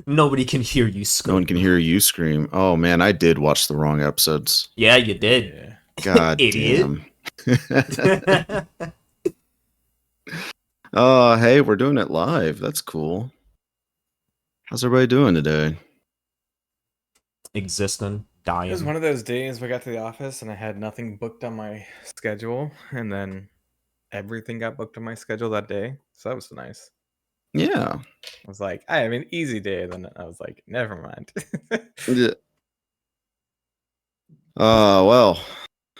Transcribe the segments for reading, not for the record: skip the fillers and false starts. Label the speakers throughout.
Speaker 1: Nobody can hear you
Speaker 2: No one
Speaker 1: scream.
Speaker 2: can hear you scream. Oh man, I did watch the wrong episodes.
Speaker 1: Yeah, you did.
Speaker 3: Yeah.
Speaker 2: God
Speaker 1: Idiot.
Speaker 2: damn. Oh, hey, we're doing it live. That's cool. How's everybody doing today?
Speaker 1: Existing,
Speaker 3: It was
Speaker 1: dying.
Speaker 3: one of those days we got to the office and I had nothing booked on my schedule, and then everything got booked on my schedule that day. So that was nice.
Speaker 2: Yeah.
Speaker 3: I was like, I have an easy day. Then I was like, never mind.
Speaker 2: Yeah. Well,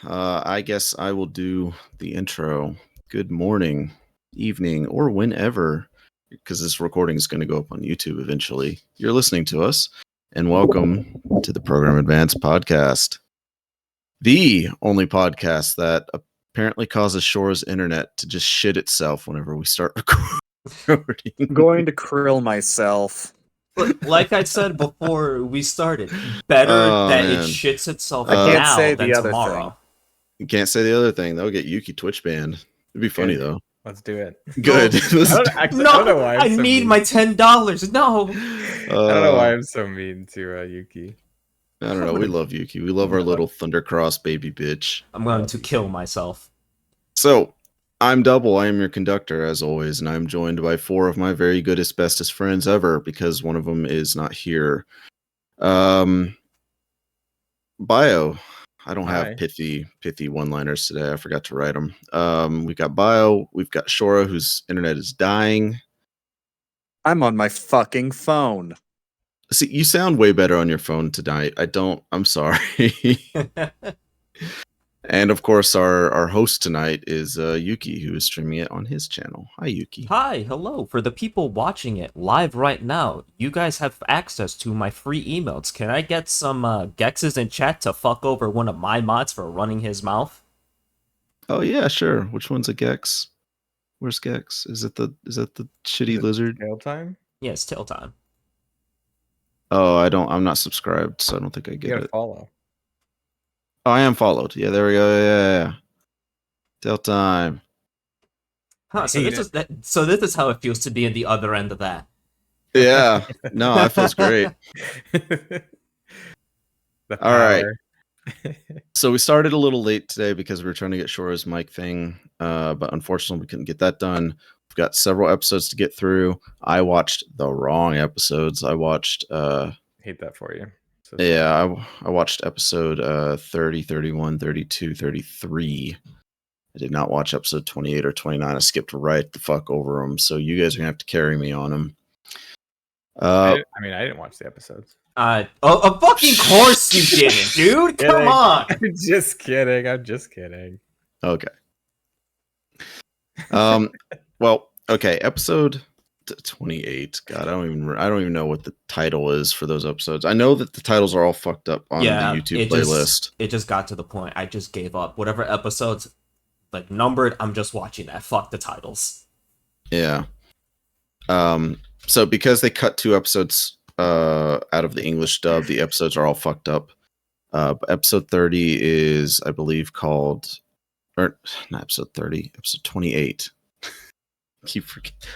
Speaker 2: I guess I will do the intro. Good morning, evening, or whenever, because this recording is going to go up on YouTube eventually. You're listening to us, and welcome to the Program Advance podcast, the only podcast that apparently causes Shorah's internet to just shit itself whenever we start recording.
Speaker 4: I'm going to krill myself.
Speaker 1: Like I said before we started, better
Speaker 2: Oh,
Speaker 1: that it
Speaker 2: man.
Speaker 1: shits itself
Speaker 2: I can't
Speaker 1: now
Speaker 4: say
Speaker 1: than
Speaker 4: the other
Speaker 1: tomorrow.
Speaker 2: You can't say the other thing. That'll get Yukki Twitch banned. It'd be funny,
Speaker 3: Good.
Speaker 2: though.
Speaker 3: Let's do it.
Speaker 2: Good.
Speaker 3: I don't know why
Speaker 1: I
Speaker 3: I'm so
Speaker 1: need
Speaker 3: mean.
Speaker 1: my $10. No.
Speaker 3: I don't know why I'm so mean to Yuki.
Speaker 2: I don't know. We love Yukki. We love our little Thundercross baby bitch.
Speaker 1: I'm going to kill myself.
Speaker 2: So, I'm Double. I am your conductor, as always, and I'm joined by four of my very goodest, bestest friends ever, because one of them is not here. Bio. I don't
Speaker 3: Hi.
Speaker 2: have pithy one-liners today. I forgot to write them. We got Bio. We've got Shorah, whose internet is dying.
Speaker 4: I'm on my fucking phone.
Speaker 2: See, you sound way better on your phone tonight. I'm sorry. And of course, our host tonight is Yukki, who is streaming it on his channel. Hi, Yukki.
Speaker 1: Hi, hello. For the people watching it live right now, you guys have access to my free emotes. Can I get some Gexes in chat to fuck over one of my mods for running his mouth?
Speaker 2: Oh yeah, sure. Which one's a Gex? Where's Gex? Is it the shitty lizard?
Speaker 3: Tail time?
Speaker 1: Yeah, it's tail time.
Speaker 2: Oh, I'm not subscribed, so I don't think I
Speaker 3: You
Speaker 2: get
Speaker 3: gotta
Speaker 2: it.
Speaker 3: follow.
Speaker 2: Oh, I am followed. Yeah, there we go. Yeah. Tail time.
Speaker 1: Huh, so
Speaker 3: hate
Speaker 1: this is how it feels to be in the other end of that.
Speaker 2: Yeah. No, that feels great.
Speaker 3: The
Speaker 2: All right.
Speaker 3: power.
Speaker 2: So we started a little late today because we were trying to get Shorah's mic thing, but unfortunately we couldn't get that done. We've got several episodes to get through. I watched the wrong episodes. I watched
Speaker 3: Hate that for you. So
Speaker 2: yeah, I watched episode 30, 31, 32, 33. I did not watch episode 28 or 29. I skipped right the fuck over them. So you guys are going to have to carry me on them.
Speaker 3: I didn't watch the episodes.
Speaker 1: Of fucking course you didn't, dude. Come
Speaker 3: Kidding.
Speaker 1: on.
Speaker 3: I'm just kidding. I'm just kidding.
Speaker 2: Okay. Well, okay, episode 28. God, I don't even know what the title is for those episodes. I know that the titles are all fucked up on the YouTube playlist.
Speaker 1: It just got to the point. I just gave up. Whatever episodes like numbered, I'm just watching that. Fuck the titles.
Speaker 2: Yeah. So because they cut two episodes out of the English dub, the episodes are all fucked up. Episode 30 is, I believe, called, or not episode 30, episode 28.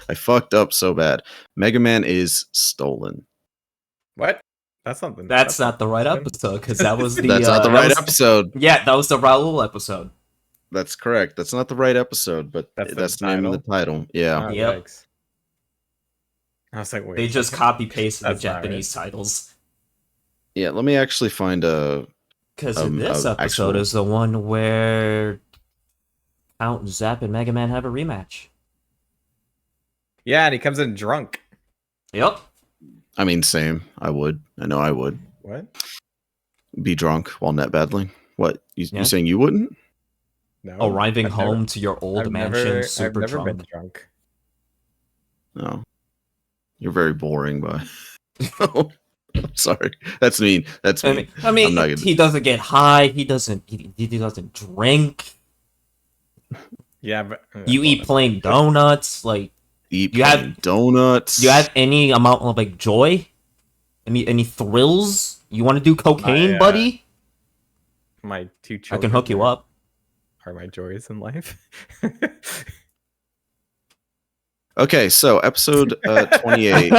Speaker 2: I fucked up so bad. Megaman is stolen.
Speaker 3: What? That's something.
Speaker 1: That's not the right episode because that was the.
Speaker 2: That's not the right episode.
Speaker 1: Yeah, that was the Raul episode.
Speaker 2: That's correct. That's not the right episode, but
Speaker 3: That's
Speaker 2: the name of the title. Yeah.
Speaker 3: Oh,
Speaker 1: Yep.
Speaker 3: yikes. I was like, wait.
Speaker 1: They just copy pasted the
Speaker 3: That's not
Speaker 1: Japanese titles.
Speaker 2: Yeah, let me actually find a.
Speaker 1: Because this episode
Speaker 2: actual-
Speaker 1: is the one where Count, Zap, and Mega Man have a rematch.
Speaker 3: Yeah, and he comes in drunk.
Speaker 1: Yep.
Speaker 2: I mean, same. I know I would.
Speaker 3: What?
Speaker 2: Be drunk while net battling. What?
Speaker 1: Yeah.
Speaker 2: You saying you wouldn't?
Speaker 3: No.
Speaker 1: Arriving
Speaker 3: I've
Speaker 1: home
Speaker 3: never-
Speaker 1: to your old
Speaker 3: I've
Speaker 1: mansion,
Speaker 3: never,
Speaker 1: super
Speaker 3: I've never
Speaker 1: drunk.
Speaker 3: been drunk.
Speaker 2: No. You're very boring, but I'm sorry. That's mean. That's mean.
Speaker 1: I mean,
Speaker 2: I'm not gonna-
Speaker 1: he doesn't get high. He doesn't drink.
Speaker 3: Yeah, but
Speaker 1: You eat plain donuts. Like,
Speaker 2: Eat
Speaker 1: you have-
Speaker 2: plain donuts.
Speaker 1: do you have any amount of like joy? Any thrills? You want to do cocaine, buddy?
Speaker 3: my two
Speaker 1: I
Speaker 3: children.
Speaker 1: can hook you up.
Speaker 3: Are my joys in life.
Speaker 2: Okay, so episode 28.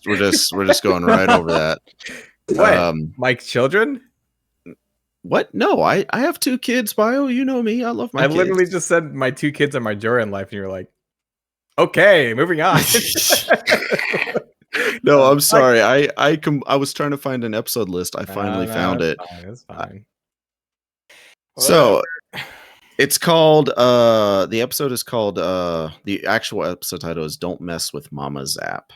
Speaker 2: We're just going right over that.
Speaker 3: What? Mike children?
Speaker 2: What? No, I have 2 kids, Bio. You know me. I love my
Speaker 3: I
Speaker 2: kids.
Speaker 3: literally just said my 2 kids are my joy in life, and you're like, okay, moving on.
Speaker 2: No, I'm sorry. I was trying to find an episode list. I finally found it.
Speaker 3: It's fine.
Speaker 2: So it's called the episode is called the actual episode title is Don't Mess with Mama Zap.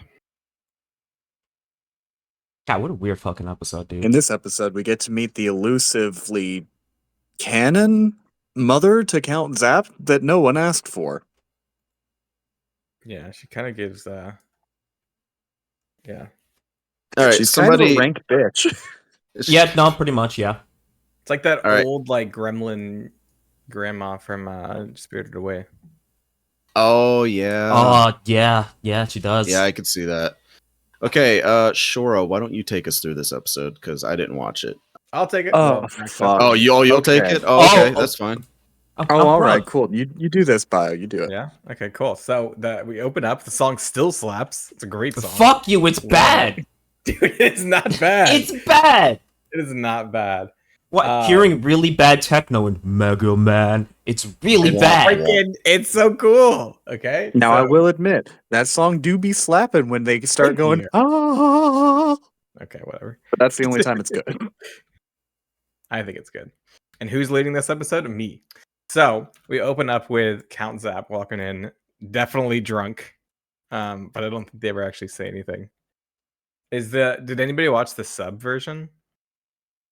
Speaker 1: God, what a weird fucking episode, dude.
Speaker 4: In this episode, we get to meet the elusively canon mother to Count Zap that no one asked for.
Speaker 3: Yeah, she kind of gives yeah.
Speaker 2: All right,
Speaker 4: She's kind of a rank bitch.
Speaker 1: Yeah, no, pretty much, yeah.
Speaker 3: It's like that
Speaker 2: All right.
Speaker 3: old like gremlin grandma from Spirited Away.
Speaker 2: Oh yeah.
Speaker 1: Yeah, she does.
Speaker 2: Yeah, I could see that. Okay, Shorah, why don't you take us through this episode? Because I didn't watch it.
Speaker 3: I'll take it.
Speaker 4: Oh, fuck.
Speaker 2: Oh, you'll take
Speaker 4: Okay.
Speaker 2: it? Oh, okay, that's fine.
Speaker 4: Oh, all right, cool. You do this, Bio. You do it.
Speaker 3: Yeah. Okay. Cool. So we open up. The song still slaps. It's a great song.
Speaker 1: Fuck you, it's bad.
Speaker 3: Dude, it's not bad.
Speaker 1: It's bad.
Speaker 3: It is not bad.
Speaker 1: What? Hearing really bad techno in Megaman, it's really bad.
Speaker 3: It's so cool. Okay.
Speaker 4: Now,
Speaker 3: so,
Speaker 4: I will admit, that song do be slapping when they start
Speaker 3: Thank
Speaker 4: going,
Speaker 3: you.
Speaker 4: ah.
Speaker 3: Okay, whatever.
Speaker 4: But that's the only time it's good.
Speaker 3: I think it's good. And who's leading this episode? Me. So we open up with Count Zap walking in, definitely drunk. But I don't think they ever actually say anything. Did anybody watch the sub version?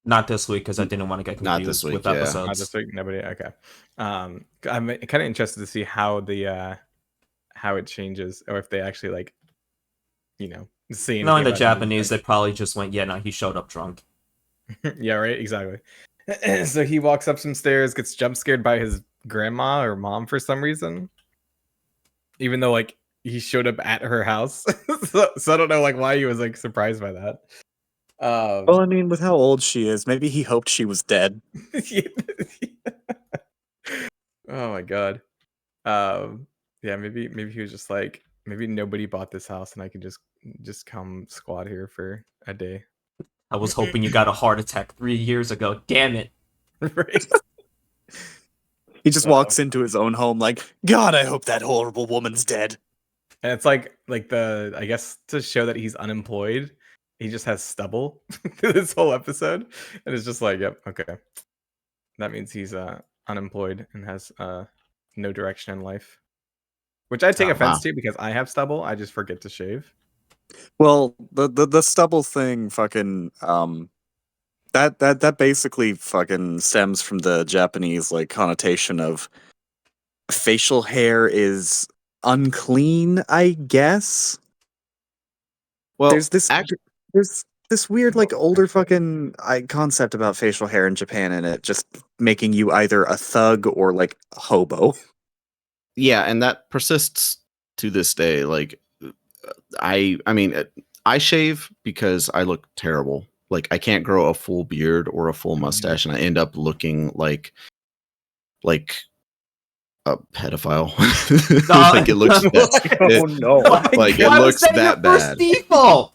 Speaker 1: Not this week because I didn't want to get
Speaker 2: Not
Speaker 1: confused
Speaker 2: this week,
Speaker 1: with
Speaker 2: yeah.
Speaker 1: episodes.
Speaker 3: Not this week. Nobody. Okay. I'm kind of interested to see how how it changes, or if they actually like, see.
Speaker 1: Knowing the
Speaker 3: about
Speaker 1: Japanese, they probably just went, yeah, no, he showed up drunk.
Speaker 3: Yeah, right. Exactly. So he walks up some stairs, gets jump scared by his grandma or mom for some reason, even though like he showed up at her house. so I don't know like why he was like surprised by that.
Speaker 4: Well, I mean, with how old she is, maybe he hoped she was dead.
Speaker 3: Oh my god. Yeah, maybe he was just like, maybe nobody bought this house and I can just come squat here for a day.
Speaker 1: I was hoping you got a heart attack 3 years ago. Damn it.
Speaker 3: Right.
Speaker 4: He just walks into his own home like, God, I hope that horrible woman's dead.
Speaker 3: And it's like I guess to show that he's unemployed, he just has stubble through this whole episode. And it's just like, yep, okay. That means he's unemployed and has no direction in life. Which I take offense to because I have stubble. I just forget to shave.
Speaker 4: Well, the stubble thing fucking that basically fucking stems from the Japanese like connotation of facial hair is unclean, I guess.
Speaker 2: Well,
Speaker 4: there's this weird like older fucking concept about facial hair in Japan, and it just making you either a thug or like a hobo.
Speaker 2: Yeah, and that persists to this day. Like, I mean, I shave because I look terrible. Like, I can't grow a full beard or a full mustache, and I end up looking like a pedophile. Like it looks.
Speaker 4: No!
Speaker 2: Like it looks that bad.
Speaker 1: Default.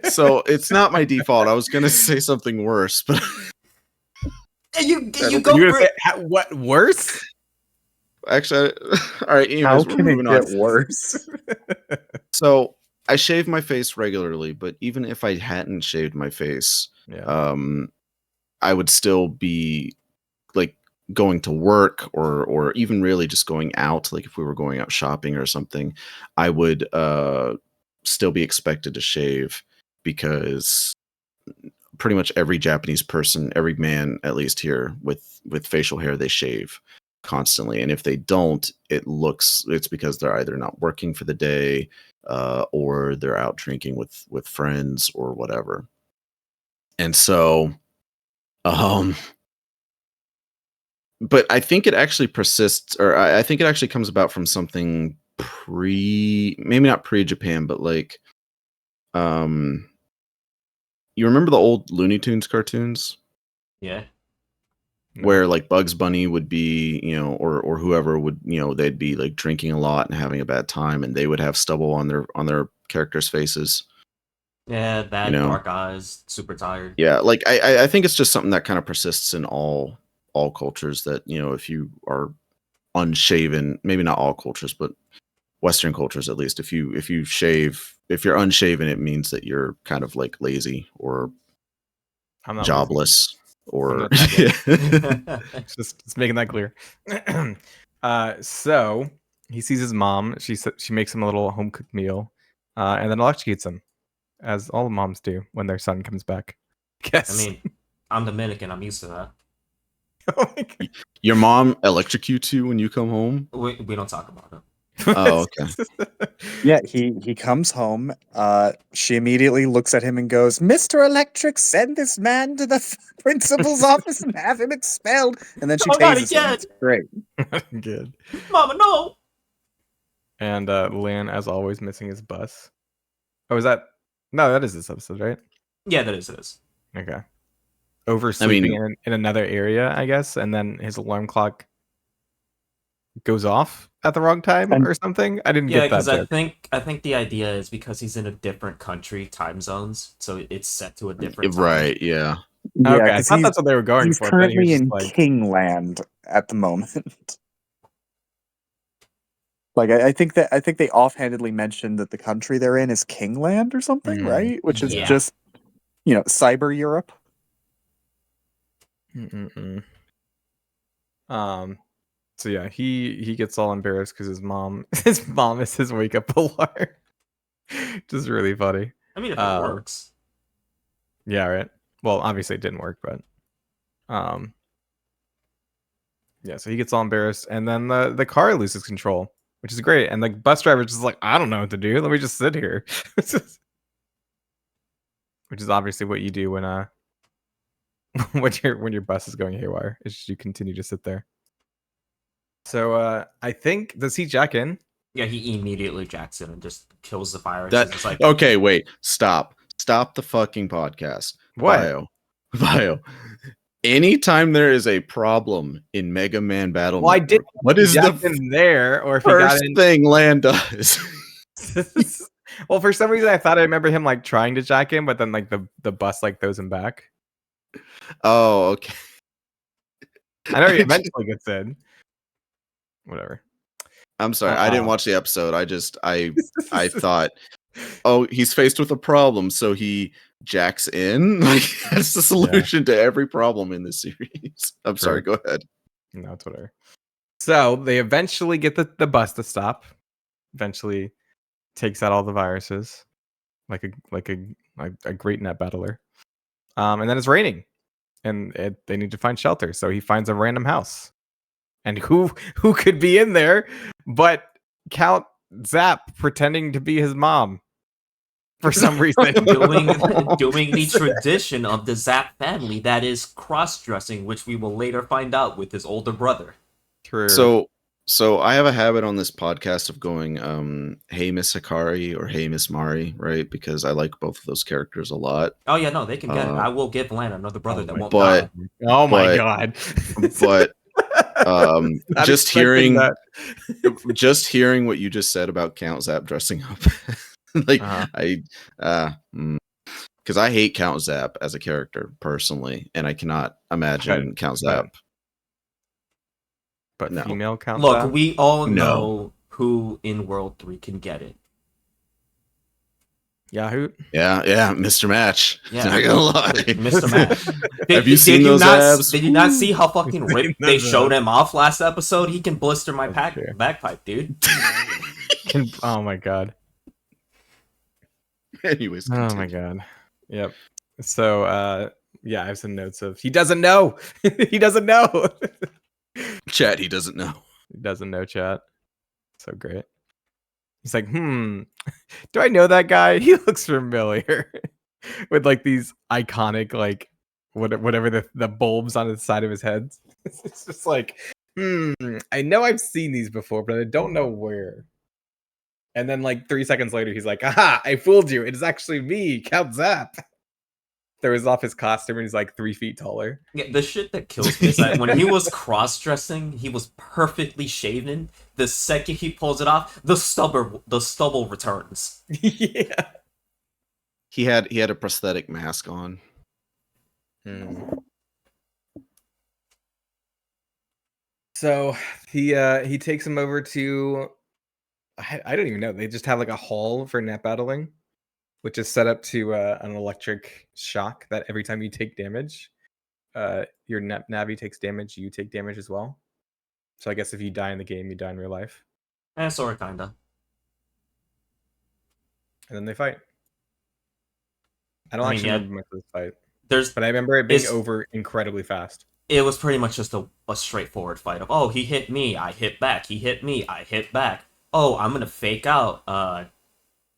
Speaker 2: So it's not my default. I was gonna say something worse, but
Speaker 1: you go
Speaker 3: You're
Speaker 1: for
Speaker 3: gonna say, what worse?
Speaker 2: actually, all right. Anyways,
Speaker 4: How
Speaker 2: we're
Speaker 4: can it
Speaker 2: moving on.
Speaker 4: get worse?
Speaker 2: So I shave my face regularly, but even if I hadn't shaved my face,
Speaker 3: Yeah.
Speaker 2: I would still be like going to work or even really just going out. Like if we were going out shopping or something, I would still be expected to shave because pretty much every Japanese person, every man at least here with facial hair, they shave constantly, and if they don't, it's because they're either not working for the day or they're out drinking with friends or whatever. And so but I think it actually persists, or I think it actually comes about from something maybe not pre-Japan, but like you remember the old Looney Tunes cartoons?
Speaker 1: Yeah.
Speaker 3: No.
Speaker 2: where like Bugs Bunny would be, or whoever would, they'd be like drinking a lot and having a bad time, and they would have stubble on their characters' faces.
Speaker 1: Yeah, that dark eyes, super tired.
Speaker 2: Yeah, like I think it's just something that kind of persists in all cultures, that if you are unshaven, maybe not all cultures, but Western cultures at least, if you shave, if you're unshaven, it means that you're kind of like lazy or
Speaker 3: I'm not
Speaker 2: jobless or
Speaker 3: just making that clear. So he sees his mom. She makes him a little home cooked meal, and then electrocutes him, as all moms do when their son comes back. Guess.
Speaker 1: I mean, I'm Dominican. I'm used to that.
Speaker 3: Oh my God.
Speaker 2: Your mom electrocutes you when you come home?
Speaker 1: We don't talk about it.
Speaker 2: Oh, okay.
Speaker 4: Yeah, he comes home. She immediately looks at him and goes, "Mr. Electric, send this man to the principal's office and have him expelled." And then she
Speaker 1: Oh, not
Speaker 4: tases him.
Speaker 1: again.
Speaker 4: It's great.
Speaker 3: Good.
Speaker 1: Mama, no.
Speaker 3: And Lan, as always, missing his bus. Oh, is that? No, that is this episode, right?
Speaker 1: Yeah, that is. It is.
Speaker 3: Okay. Oversleeping in another area, I guess, and then his alarm clock goes off at the wrong time or something. I didn't
Speaker 1: Yeah,
Speaker 3: get that.
Speaker 1: because I think the idea is because he's in a different country time zones, so it's set to a different time.
Speaker 2: Right, yeah.
Speaker 3: Okay, I thought that's what they were going
Speaker 4: he's
Speaker 3: for.
Speaker 4: currently in
Speaker 3: like...
Speaker 4: Kingland at the moment. Like I think they offhandedly mentioned that the country they're in is Kingland or something, right? Which is just cyber Europe.
Speaker 3: So yeah, he gets all embarrassed because his mom is his wake up alarm. Just really funny.
Speaker 1: I mean, if it works.
Speaker 3: Yeah, right. Well, obviously it didn't work, but yeah, so he gets all embarrassed, and then the car loses control, which is great. And the bus driver's just like, I don't know what to do. Let me just sit here. Which is obviously what you do when when your bus is going haywire, is you continue to sit there. So I think, does he jack in?
Speaker 1: Yeah, he immediately jacks in and just kills the virus.
Speaker 2: That,
Speaker 1: like,
Speaker 2: okay, wait, stop the fucking podcast.
Speaker 3: What?
Speaker 2: Bio. Anytime there is a problem in Mega Man Battle
Speaker 3: Well,
Speaker 2: Network, what is the
Speaker 3: in there, or if
Speaker 2: first
Speaker 3: he got in...
Speaker 2: thing Lan does?
Speaker 3: Well, for some reason I thought I remember him like trying to jack in, but then like the bus like throws him back.
Speaker 2: Oh, okay.
Speaker 3: I know he eventually gets in. Whatever.
Speaker 2: I'm sorry, I didn't watch the episode. I thought, oh, he's faced with a problem, so he jacks in. Like, that's the solution to every problem in this series. I'm sorry, go ahead.
Speaker 3: No, it's whatever. So they eventually get the bus to stop. Eventually takes out all the viruses, like a great net battler. And then it's raining, and they need to find shelter. So he finds a random house, and who could be in there but Count Zap pretending to be his mom for some reason,
Speaker 1: doing the tradition of the Zap family, that is cross-dressing, which we will later find out with his older brother.
Speaker 3: True.
Speaker 2: So I have a habit on this podcast of going, hey, Miss Hikari, or hey, Miss Mari, right? Because I like both of those characters a lot.
Speaker 1: Oh, yeah, no, they can get it. I will give Lan another brother that won't
Speaker 2: die.
Speaker 3: Oh, my God.
Speaker 2: But just hearing what you just said about Count Zap dressing up, like, because I hate Count Zap as a character, personally, and I cannot imagine Count Zap.
Speaker 3: But no. Female Count
Speaker 1: Look,
Speaker 3: Zap?
Speaker 1: we all know who in World 3 can get it.
Speaker 3: Yahoo?
Speaker 2: Yeah, Mr. Match.
Speaker 1: Yeah.
Speaker 2: Not gonna lie.
Speaker 1: Mr. Match.
Speaker 2: Have you seen those abs?
Speaker 1: Did you not see how fucking ripped they showed him off last episode? He can blister my bagpipe, dude.
Speaker 3: Oh my God.
Speaker 2: Anyways.
Speaker 3: Continue. Oh my God. Yep. So I have some notes of he doesn't know. He doesn't know.
Speaker 2: Chat, he doesn't know.
Speaker 3: He doesn't know, chat. So great. He's like, do I know that guy? He looks familiar. With like these iconic, like whatever the bulbs on the side of his head. It's just like, I know I've seen these before, but I don't know where. And then like 3 seconds later, he's like, aha, I fooled you. It is actually me, Count Zap. throws off his costume and he's like 3 feet taller.
Speaker 1: Yeah, the shit that kills me is that when he was cross-dressing, he was perfectly shaven. The second he pulls it off, the stubble returns.
Speaker 3: Yeah.
Speaker 2: He had a prosthetic mask on.
Speaker 3: So he takes him over to I don't even know. They just have like a hall for net battling, which is set up to an electric shock that every time you take damage, your Navi takes damage, you take damage as well. So I guess if you die in the game, you die in real life.
Speaker 1: Sort of, kinda.
Speaker 3: And then they fight. I don't actually remember much of this fight. But I remember it being over incredibly fast.
Speaker 1: It was pretty much just a straightforward fight of, oh, he hit me, I hit back, he hit me, I hit back. Oh, I'm gonna fake out,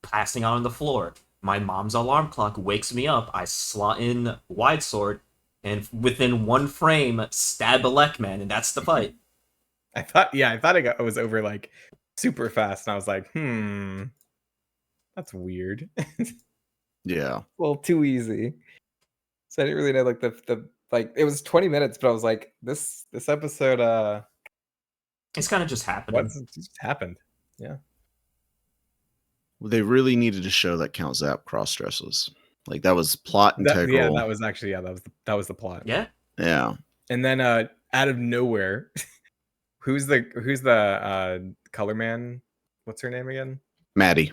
Speaker 1: passing out on the floor. My mom's alarm clock wakes me up, I slot in wide sword, and within one frame, stab a Lekman, and that's the fight.
Speaker 3: I thought it was over like super fast, and I was like, that's weird.
Speaker 2: Yeah.
Speaker 3: A little too easy. So I didn't really know like the like it was 20 minutes, but I was like, this episode
Speaker 1: it's kind of just happening.
Speaker 3: What just happened? Yeah.
Speaker 2: They really needed to show that Count Zap cross dresses. Like that was plot integral.
Speaker 3: Yeah, that was actually that was the plot.
Speaker 1: Yeah.
Speaker 2: Yeah.
Speaker 3: And then out of nowhere, who's the color man? What's her name again?
Speaker 2: Maddie.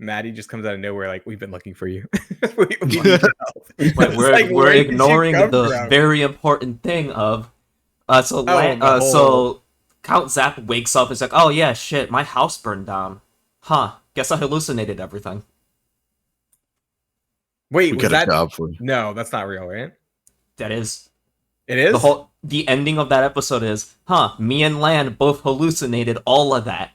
Speaker 3: Maddie just comes out of nowhere like, we've been looking for you.
Speaker 1: We're ignoring the very important thing of so Count Zap wakes up and is like, oh yeah, shit, my house burned down. Huh, guess I hallucinated everything.
Speaker 3: Wait,
Speaker 2: we got a job for you.
Speaker 3: No, that's not real, right?
Speaker 1: That is.
Speaker 3: It is?
Speaker 1: The ending of that episode is, me and Lan both hallucinated all of that.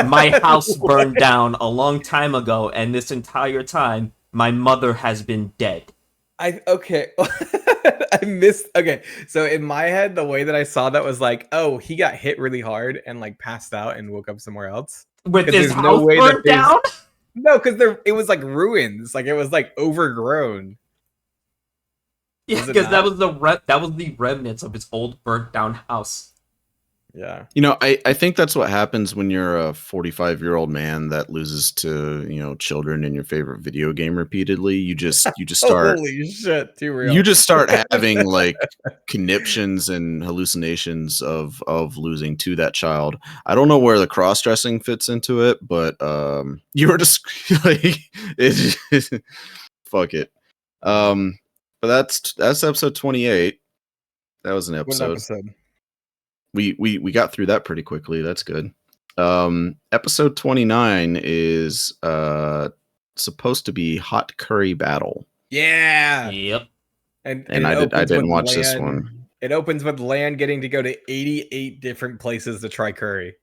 Speaker 1: My house burned down a long time ago, and this entire time, my mother has been dead.
Speaker 3: Okay. I missed. Okay, so in my head, the way that I saw that was like, oh, he got hit really hard and like passed out and woke up somewhere else.
Speaker 1: With his house burned down?
Speaker 3: No, because it was like ruins. Like it was like overgrown.
Speaker 1: Yeah, because that was the remnants of his old burnt down house.
Speaker 3: Yeah.
Speaker 2: You know, I think that's what happens when you're a 45-year-old man that loses to, children in your favorite video game repeatedly. You just start
Speaker 3: holy shit, too real.
Speaker 2: You just start having like conniptions and hallucinations of losing to that child. I don't know where the cross-dressing fits into it, but you were just like fuck it. But that's episode 28. That was an episode.
Speaker 3: What episode?
Speaker 2: We got through that pretty quickly. That's good. Episode 29 is supposed to be Hot Curry Battle.
Speaker 3: Yeah.
Speaker 1: Yep.
Speaker 2: And I didn't watch this one.
Speaker 3: It opens with Lan getting to go to 88 different places to try curry.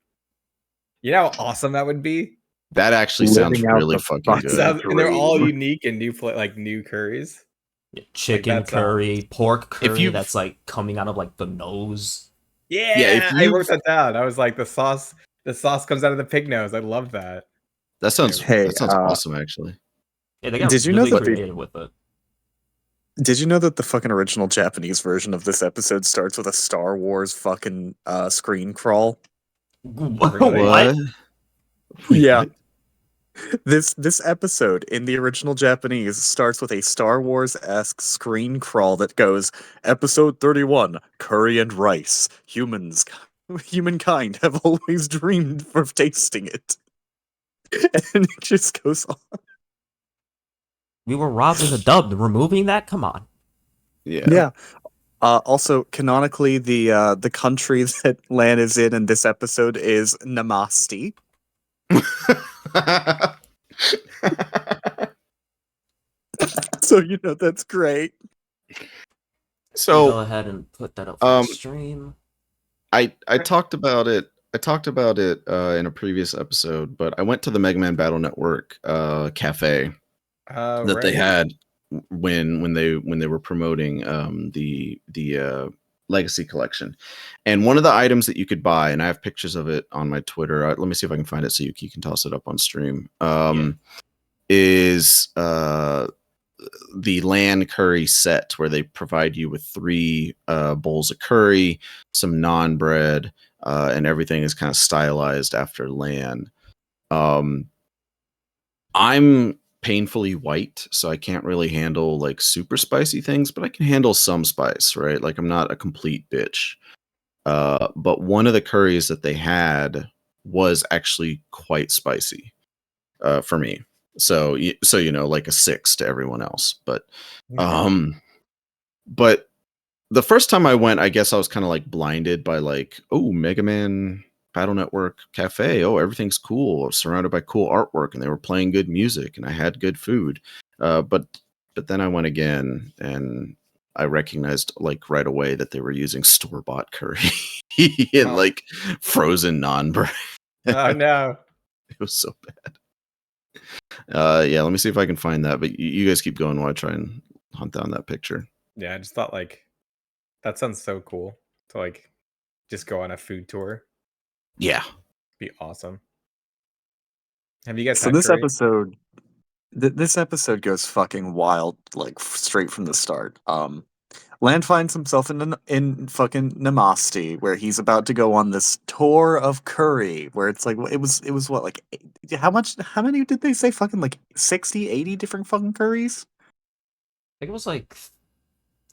Speaker 3: You know how awesome that would be?
Speaker 2: That actually sounds really fucking good.
Speaker 3: And they're all unique and new curries.
Speaker 1: Yeah, chicken curry, pork curry that's like coming out of like the nose.
Speaker 3: Yeah, I wrote that down. I was like, the sauce comes out of the pig nose. I love that.
Speaker 2: That sounds awesome, actually.
Speaker 1: Yeah, they got really creative with it.
Speaker 4: Did you know that the fucking original Japanese version of this episode starts with a Star Wars fucking screen crawl?
Speaker 1: What?
Speaker 4: Yeah. This episode in the original Japanese starts with a Star Wars-esque screen crawl that goes, Episode 31, Curry and Rice. Humankind have always dreamed of tasting it. And it just goes on.
Speaker 1: We were robbed in the dub. Removing that? Come on.
Speaker 4: Yeah. Also, canonically, the country that Lan is in this episode is Namaste. So that's great.
Speaker 2: So
Speaker 1: go ahead and put that up for the stream.
Speaker 2: I talked about it. In a previous episode, but I went to the Megaman Battle Network cafe that they had when they were promoting the Legacy Collection, and one of the items that you could buy, and I have pictures of it on my Twitter. Let me see if I can find it so Yukki can toss it up on stream. Is the land curry set where they provide you with 3 bowls of curry, some naan bread, and everything is kind of stylized after land. I'm painfully white, so I can't really handle like super spicy things, but I can handle some spice, right? Like I'm not a complete bitch. But one of the curries that they had was actually quite spicy for me. So you know, like a 6 to everyone else. But but the first time I went, I guess I was kind of like blinded by like, oh, Megaman Battle Network Cafe. Oh, everything's cool. I was surrounded by cool artwork, and they were playing good music, and I had good food. But then I went again, and I recognized like right away that they were using store bought curry and like frozen naan bread.
Speaker 3: Oh no.
Speaker 2: It was so bad. Yeah, let me see if I can find that. But you guys keep going while I try and hunt down that picture.
Speaker 3: Yeah, I just thought like that sounds so cool to like just go on a food tour.
Speaker 2: Yeah.
Speaker 3: Be awesome. Have you guys
Speaker 4: So
Speaker 3: had
Speaker 4: this
Speaker 3: curry?
Speaker 4: episode, this episode goes fucking wild, like straight from the start. Land finds himself in fucking Namaste, where he's about to go on this tour of curry, where it's like it was what, like how many did they say, fucking like 60, 80 different fucking curries?
Speaker 1: I think it was like,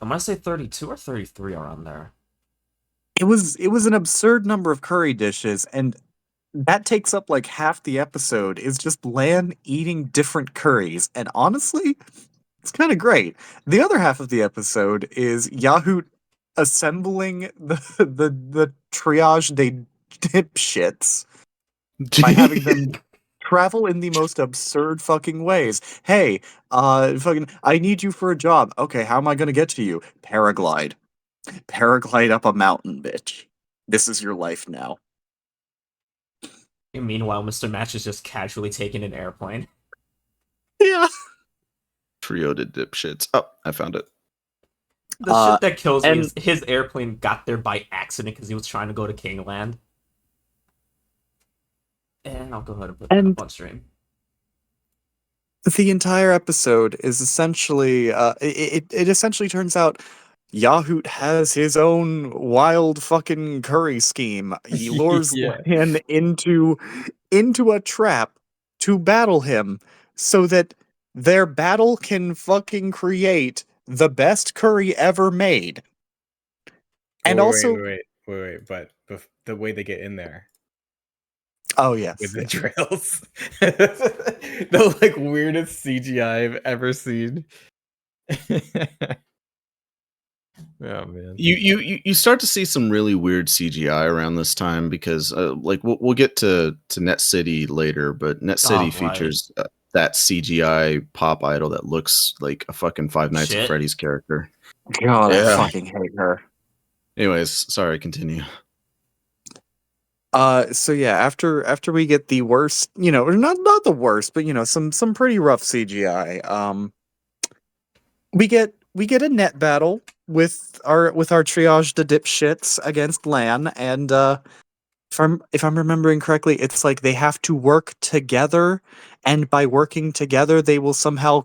Speaker 1: I want to say 32 or 33 around there.
Speaker 4: It was an absurd number of curry dishes, and that takes up like half the episode is just Lan eating different curries, and honestly, it's kind of great. The other half of the episode is Yahoo assembling the triage de dipshits by having them travel in the most absurd fucking ways. Hey, fucking, I need you for a job. Okay, how am I gonna get to you? Paraglide. Paraglide up a mountain, bitch. This is your life now.
Speaker 1: And meanwhile, Mr. Match is just casually taking an airplane.
Speaker 4: Yeah.
Speaker 2: Trio to dipshits. Oh, I found it.
Speaker 1: The shit that kills me
Speaker 4: and-
Speaker 1: is his airplane got there by accident because he was trying to go to Kingland. And I'll go ahead and put that up on stream.
Speaker 4: The entire episode is essentially it essentially turns out Yahoo has his own wild fucking curry scheme. He lures
Speaker 3: Yeah.
Speaker 4: Lan into a trap to battle him so that their battle can fucking create the best curry ever made. And also,
Speaker 3: wait, but the way they get in there
Speaker 4: oh yes,
Speaker 3: with the trails, the like weirdest CGI I've ever seen. Oh man,
Speaker 2: You start to see some really weird CGI around this time because like we'll get to Net City later, but Net City
Speaker 1: right.
Speaker 2: features that CGI pop idol that looks like a fucking Five Nights at
Speaker 1: Shit.
Speaker 2: Freddy's character.
Speaker 4: God, I
Speaker 2: Yeah.
Speaker 4: fucking hate her.
Speaker 2: Anyways, sorry, continue.
Speaker 4: So yeah, after we get the worst, you know, or not the worst, but you know, some pretty rough CGI. We get a net battle with our triage the dipshits against Lan, and if I'm remembering correctly, it's like they have to work together, and by working together, they will somehow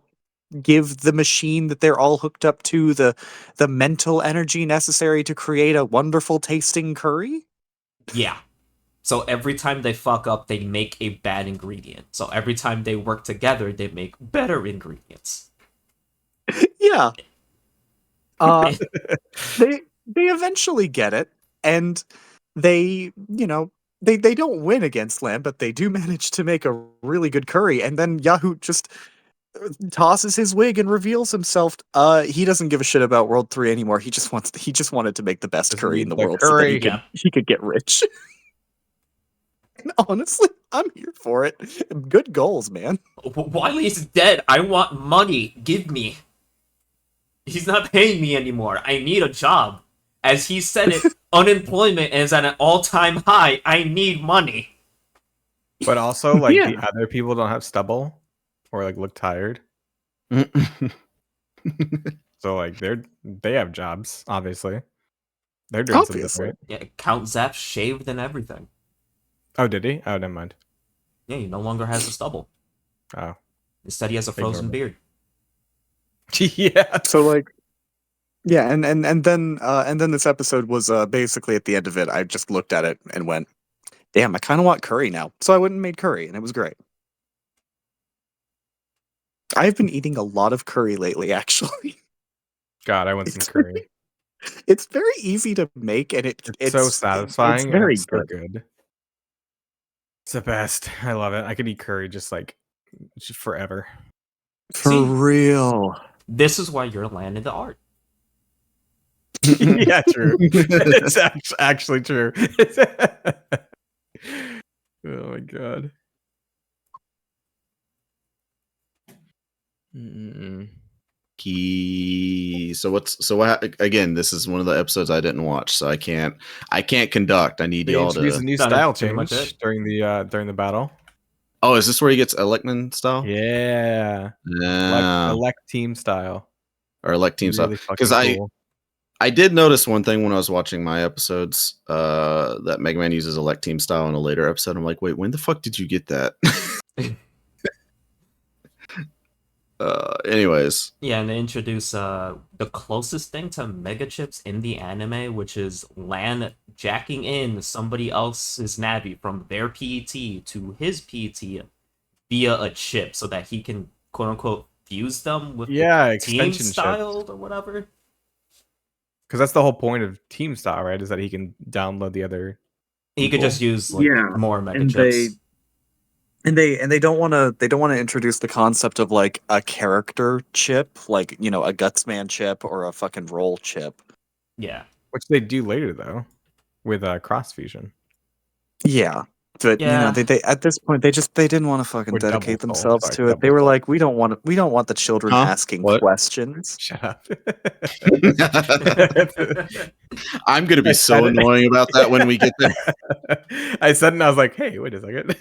Speaker 4: give the machine that they're all hooked up to the mental energy necessary to create a wonderful tasting curry.
Speaker 1: Yeah. So every time they fuck up, they make a bad ingredient. So every time they work together, they make better ingredients.
Speaker 4: Yeah. They eventually get it, and they, you know, they don't win against Lamb, but they do manage to make a really good curry, and then Yahoo just tosses his wig and reveals himself. He doesn't give a shit about World 3 anymore. He just wanted to make the best
Speaker 3: Just
Speaker 4: curry in
Speaker 3: need
Speaker 4: the
Speaker 3: the
Speaker 4: world so that
Speaker 3: curry.
Speaker 4: he could get rich. And honestly, I'm here for it. Good goals, man.
Speaker 1: Wiley's dead. I want money. Give me. He's not paying me anymore. I need a job. As he said it, unemployment is at an all-time high. I need money.
Speaker 3: but also like
Speaker 4: Yeah.
Speaker 3: the other people don't have stubble or like look tired, so like they have jobs. Obviously, they're doing something
Speaker 4: Obviously.
Speaker 3: right.
Speaker 1: Yeah, Count Zap shaved and everything.
Speaker 3: Oh, did he? Oh, never mind.
Speaker 1: Yeah, he no longer has the stubble.
Speaker 3: Oh,
Speaker 1: Instead, he has a
Speaker 3: Ignore
Speaker 1: frozen
Speaker 3: me.
Speaker 1: beard.
Speaker 3: Yeah.
Speaker 4: So like, yeah, and then this episode was basically at the end of it. I just looked at it and went, "Damn, I kind of want curry now." So I went and made curry, and it was great. I've been eating a lot of curry lately, actually.
Speaker 3: God, I want some
Speaker 4: It's
Speaker 3: curry.
Speaker 4: it's very easy to make, and
Speaker 3: It's so satisfying
Speaker 4: It's very
Speaker 3: and it's so
Speaker 4: good.
Speaker 3: good. It's the best. I love it. I could eat curry just forever.
Speaker 4: For
Speaker 1: See?
Speaker 4: real.
Speaker 1: This is why you're landing the art.
Speaker 3: Yeah, true. It's actually true. Oh my god. Mm-mm.
Speaker 2: So what again, this is one of the episodes I didn't watch, so I can't conduct. I need
Speaker 3: They
Speaker 2: y'all
Speaker 3: introduced a
Speaker 2: to.
Speaker 3: new
Speaker 1: That's
Speaker 3: style
Speaker 1: pretty much
Speaker 3: change
Speaker 1: it.
Speaker 3: during the battle.
Speaker 2: Oh, is this where he gets Electman style?
Speaker 3: Yeah.
Speaker 2: Yeah.
Speaker 3: Elect team style.
Speaker 2: Or elect team style.
Speaker 3: Really
Speaker 2: Because
Speaker 3: fucking cool.
Speaker 2: I did notice one thing when I was watching my episodes, that Mega Man uses elect team style in a later episode. I'm like, wait, when the fuck did you get that? Anyways.
Speaker 1: Yeah, and they introduce the closest thing to Mega Chips in the anime, which is Lan jacking in somebody else's Navi from their PET to his PET via a chip so that he can quote unquote fuse them with
Speaker 3: Yeah,
Speaker 1: the team
Speaker 3: extension chips.
Speaker 1: styled or whatever.
Speaker 3: Because that's the whole point of team style, right? Is that he can download the other.
Speaker 1: He could
Speaker 3: people.
Speaker 1: just use like
Speaker 4: Yeah,
Speaker 1: more Mega
Speaker 4: and
Speaker 1: Chips.
Speaker 4: they don't want to introduce the concept of like a character chip, like a Gutsman chip or a fucking roll chip.
Speaker 1: Yeah.
Speaker 3: Which they do later though, with cross fusion.
Speaker 4: Yeah, but
Speaker 1: Yeah.
Speaker 4: they at this point they didn't want to fucking
Speaker 3: Or double
Speaker 4: dedicate
Speaker 3: soul,
Speaker 4: themselves
Speaker 3: sorry,
Speaker 4: to it. They
Speaker 3: double
Speaker 4: were
Speaker 3: soul.
Speaker 4: like, we don't want the children
Speaker 2: Huh?
Speaker 4: asking
Speaker 2: What?
Speaker 4: questions.
Speaker 3: Shut up.
Speaker 2: I'm gonna be
Speaker 3: I
Speaker 2: so
Speaker 3: said it.
Speaker 2: annoying about that when we get there.
Speaker 3: I said it and I was like, hey, wait a second.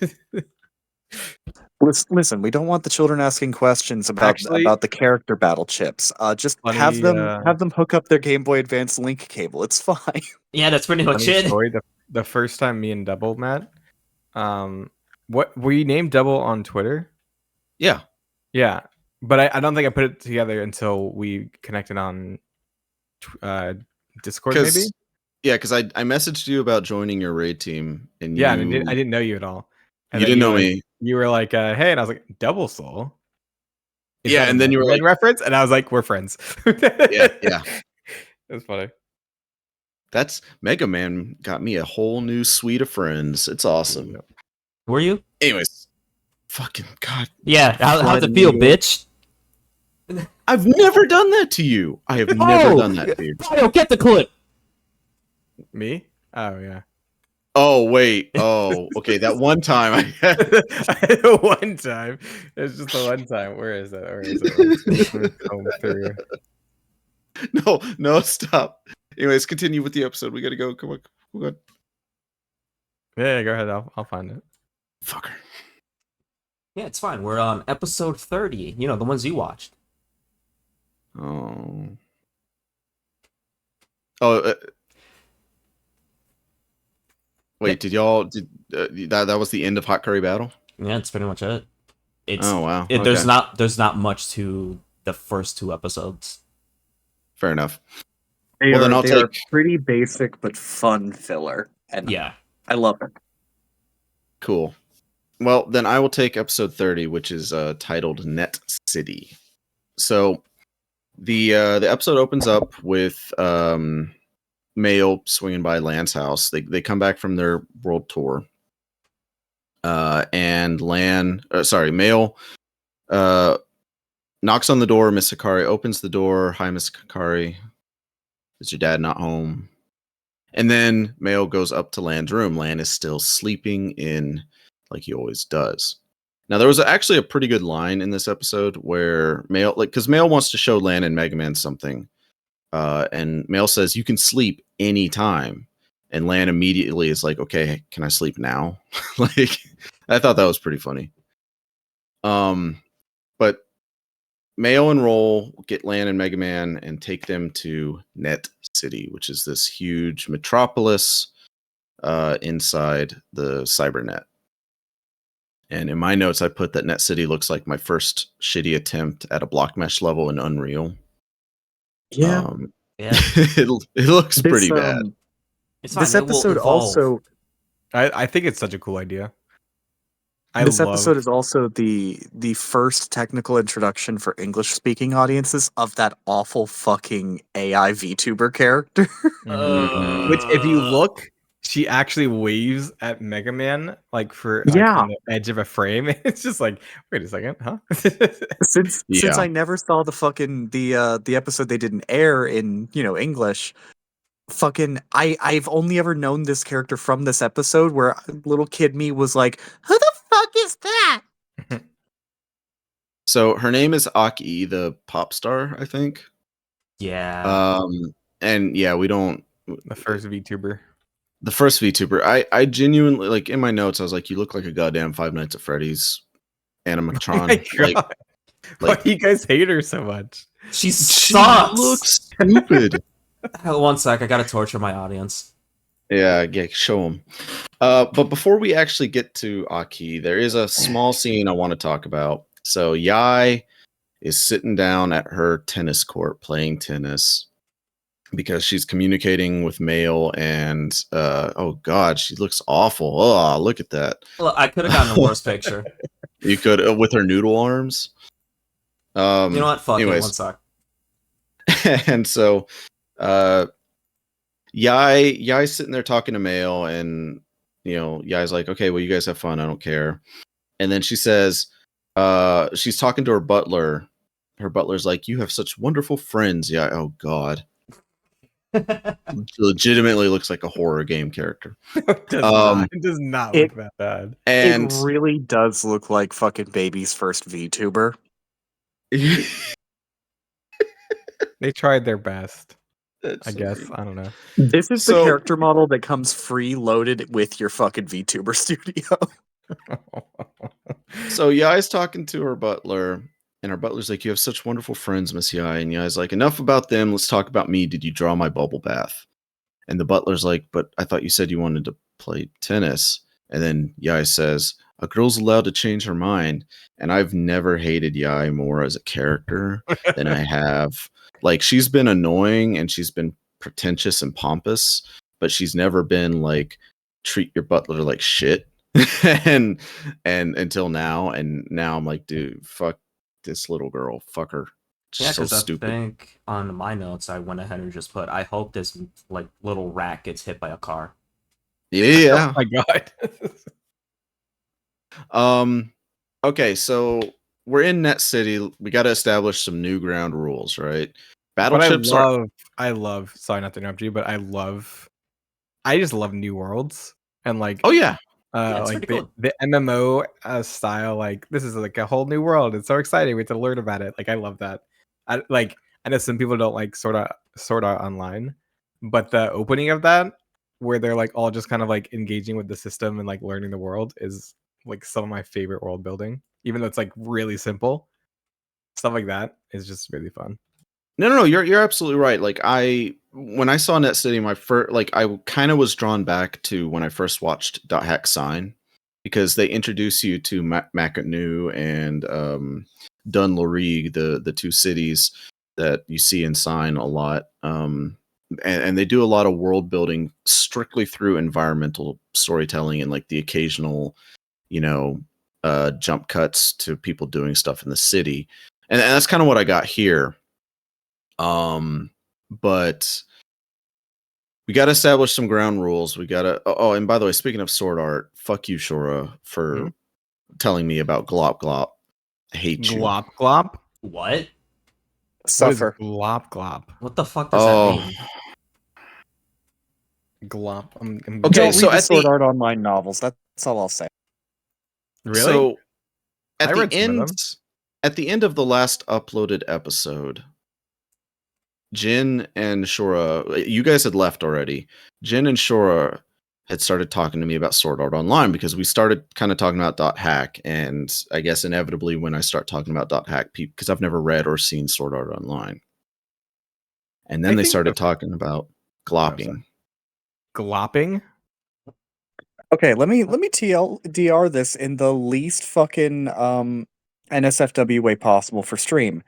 Speaker 4: Listen, we don't want the children asking questions
Speaker 3: Actually-
Speaker 4: about the character battle chips. Just have
Speaker 3: Funny,
Speaker 4: them hook up their Game Boy Advance link cable. It's fine.
Speaker 1: Yeah, that's pretty much
Speaker 3: Funny
Speaker 1: it.
Speaker 3: story. The first time me and Double met, what we named Double on Twitter?
Speaker 2: Yeah.
Speaker 3: Yeah, but I don't think I put it together until we connected on Discord, maybe.
Speaker 2: Yeah, because I messaged you about joining your raid team, and
Speaker 3: Yeah, and I didn't know you at all. And
Speaker 2: you
Speaker 3: then
Speaker 2: didn't know
Speaker 3: were-
Speaker 2: me.
Speaker 3: You were like, "Hey," and I was like, "Double Soul." Is
Speaker 2: Yeah,
Speaker 3: that a
Speaker 2: and then you were
Speaker 3: Mega Man
Speaker 2: like-
Speaker 3: reference, and I was like, "We're friends."
Speaker 2: Yeah.
Speaker 3: It was funny.
Speaker 2: That's Mega Man got me a whole new suite of friends. It's awesome.
Speaker 1: Were you?
Speaker 2: Anyways, fucking God,
Speaker 1: Yeah. How's it feel, bitch?
Speaker 2: I've never done that to you. I have never done that to you.
Speaker 1: Kyle, get the clip.
Speaker 3: Me? Oh yeah.
Speaker 2: Oh wait. Oh, okay. That one time I had.
Speaker 3: One time. It's just the one time. Where is it? Let me comb through.
Speaker 2: No, stop. Anyways, continue with the episode. We gotta go. Come on.
Speaker 3: Yeah, go ahead. I'll find it.
Speaker 2: Fucker.
Speaker 1: Yeah, it's fine. We're on episode 30. You know, the ones you watched.
Speaker 2: Oh. Wait, did that was the end of Hot Curry Battle?
Speaker 1: Yeah, that's pretty much it.
Speaker 2: Oh wow.
Speaker 1: There's
Speaker 2: Okay.
Speaker 1: not much to the first two episodes.
Speaker 2: Fair enough.
Speaker 4: They
Speaker 2: Well, then I'll
Speaker 4: they are
Speaker 2: take-
Speaker 4: pretty basic but fun filler, and
Speaker 1: Yeah.
Speaker 4: I love it.
Speaker 2: Cool. Well, then I will take episode 30, which is titled Net City. So the episode opens up with Mail swinging by Lan's house. They come back from their world tour. And Mail knocks on the door. Miss Hikari opens the door. Hi, Miss Hikari. Is your dad not home? And then Mail goes up to Lan's room. Lan is still sleeping in like he always does. Now, there was actually a pretty good line in this episode where Mail, because Mail wants to show Lan and Mega Man something. And Mail says, you can sleep anytime. And Lan immediately is like, okay, can I sleep now? Like, I thought that was pretty funny. But Mail and Roll get Lan and Mega Man and take them to Net City, which is this huge metropolis inside the Cybernet. And in my notes, I put that Net City looks like my first shitty attempt at a block mesh level in Unreal.
Speaker 4: Yeah.
Speaker 1: Yeah,
Speaker 2: It looks pretty bad.
Speaker 1: it's fine.
Speaker 4: This
Speaker 1: It will
Speaker 4: episode
Speaker 1: evolve.
Speaker 4: also
Speaker 3: I think it's such a cool idea.
Speaker 4: this episode is also the first technical introduction for English speaking audiences of that awful fucking AI VTuber character.
Speaker 3: Which, if you look, she actually waves at Megaman like for like
Speaker 4: Yeah.
Speaker 3: from the edge of a frame. It's just like, wait a second, huh?
Speaker 4: Since
Speaker 2: Yeah.
Speaker 4: I never saw the fucking the episode they didn't air in, English, fucking I've only ever known this character from this episode where little kid me was like, "Who the fuck is that?"
Speaker 2: So her name is Aki, the pop star, I think.
Speaker 1: Yeah.
Speaker 2: And yeah, we don't.
Speaker 3: The first VTuber.
Speaker 2: The first VTuber, I genuinely like in my notes. I was like, "You look like a goddamn Five Nights at Freddy's animatron."
Speaker 3: Why do you guys hate her so much?
Speaker 1: She
Speaker 2: She
Speaker 1: sucks.
Speaker 2: looks stupid.
Speaker 1: One sec, I gotta torture my audience.
Speaker 2: Yeah, show them. But before we actually get to Aki, there is a small scene I want to talk about. So Yai is sitting down at her tennis court playing tennis because she's communicating with Mail, and oh god, she looks awful. Oh, look at that.
Speaker 1: Well, I could have gotten a worse picture.
Speaker 2: You could with her noodle arms.
Speaker 1: You know what? Fuck
Speaker 2: anyways.
Speaker 1: it. One sec.
Speaker 2: And so Yai's sitting there talking to Mail, and Yai's like, okay, well, you guys have fun, I don't care. And then she says, she's talking to her butler. Her butler's like, you have such wonderful friends. Yeah, oh god. Legitimately looks like a horror game character.
Speaker 3: It does not look that bad.
Speaker 2: And
Speaker 4: It really does look like fucking baby's first VTuber.
Speaker 3: They tried their best.
Speaker 2: That's
Speaker 3: I
Speaker 2: so
Speaker 3: guess.
Speaker 2: crazy.
Speaker 3: I don't know.
Speaker 4: This is the
Speaker 2: So-
Speaker 4: character model that comes free loaded with your fucking VTuber studio.
Speaker 2: So Yai's talking to her butler, and her butler's like, you have such wonderful friends, Miss Yai. And Yai's like, enough about them. Let's talk about me. Did you draw my bubble bath? And the butler's like, but I thought you said you wanted to play tennis. And then Yai says, a girl's allowed to change her mind. And I've never hated Yai more as a character than I have. Like, she's been annoying and she's been pretentious and pompous, but she's never been like, treat your butler like shit. and until now, and now I'm like, dude, fuck this little girl, fuck her.
Speaker 1: Yeah,
Speaker 2: She's so
Speaker 1: because I
Speaker 2: stupid.
Speaker 1: think on my notes I went ahead and just put, I hope this like little rat gets hit by a car.
Speaker 2: Yeah.
Speaker 3: Oh my god.
Speaker 2: Okay, so we're in Net City. We got to establish some new ground rules, right? Battleships are.
Speaker 3: I love. Sorry not to interrupt you, but I just love new worlds and like.
Speaker 2: Oh yeah,
Speaker 1: Yeah, it's
Speaker 3: like
Speaker 1: pretty
Speaker 3: the MMO style. Like this is like a whole new world. It's so exciting. We have to learn about it. Like I love that. I know some people don't like Sword Art Online, but the opening of that, where they're like all just kind of like engaging with the system and like learning the world, is like some of my favorite world building. Even though it's like really simple, stuff like that is just really fun.
Speaker 2: no, you're absolutely right. Like when I saw Net City, my first, like I kind of was drawn back to when I first watched Dot Hack Sign, because they introduce you to Makanu and Dunleary, the two cities that you see in Sign a lot. And they do a lot of world building strictly through environmental storytelling and like the occasional, jump cuts to people doing stuff in the city. And that's kind of what I got here. But we got to establish some ground rules. We got to. Oh, and by the way, speaking of Sword Art, fuck you, Shorah, for telling me about Glop Glop. I hate you.
Speaker 3: Glop glop.
Speaker 1: What?
Speaker 4: Suffer.
Speaker 3: What is glop glop.
Speaker 1: What the fuck does that mean?
Speaker 3: Glop. I'm
Speaker 2: Okay,
Speaker 4: Don't
Speaker 2: so
Speaker 4: read the
Speaker 2: at
Speaker 4: Sword
Speaker 2: the-
Speaker 4: Art Online novels. That's all I'll say.
Speaker 3: really.
Speaker 2: So at
Speaker 3: I
Speaker 2: the
Speaker 3: read some of them.
Speaker 2: end, at the end of the last uploaded episode, Jin and Shorah, you guys had left already. Jin and Shorah had started talking to me about Sword Art Online because we started kind of talking about Dot Hack, and I guess inevitably when I start talking about Dot Hack, because I've never read or seen Sword Art Online, and then
Speaker 3: I
Speaker 2: they
Speaker 3: think
Speaker 2: started
Speaker 3: the-
Speaker 2: talking about glopping.
Speaker 3: Glopping.
Speaker 4: Okay, let me TLDR this in the least fucking NSFW way possible for stream.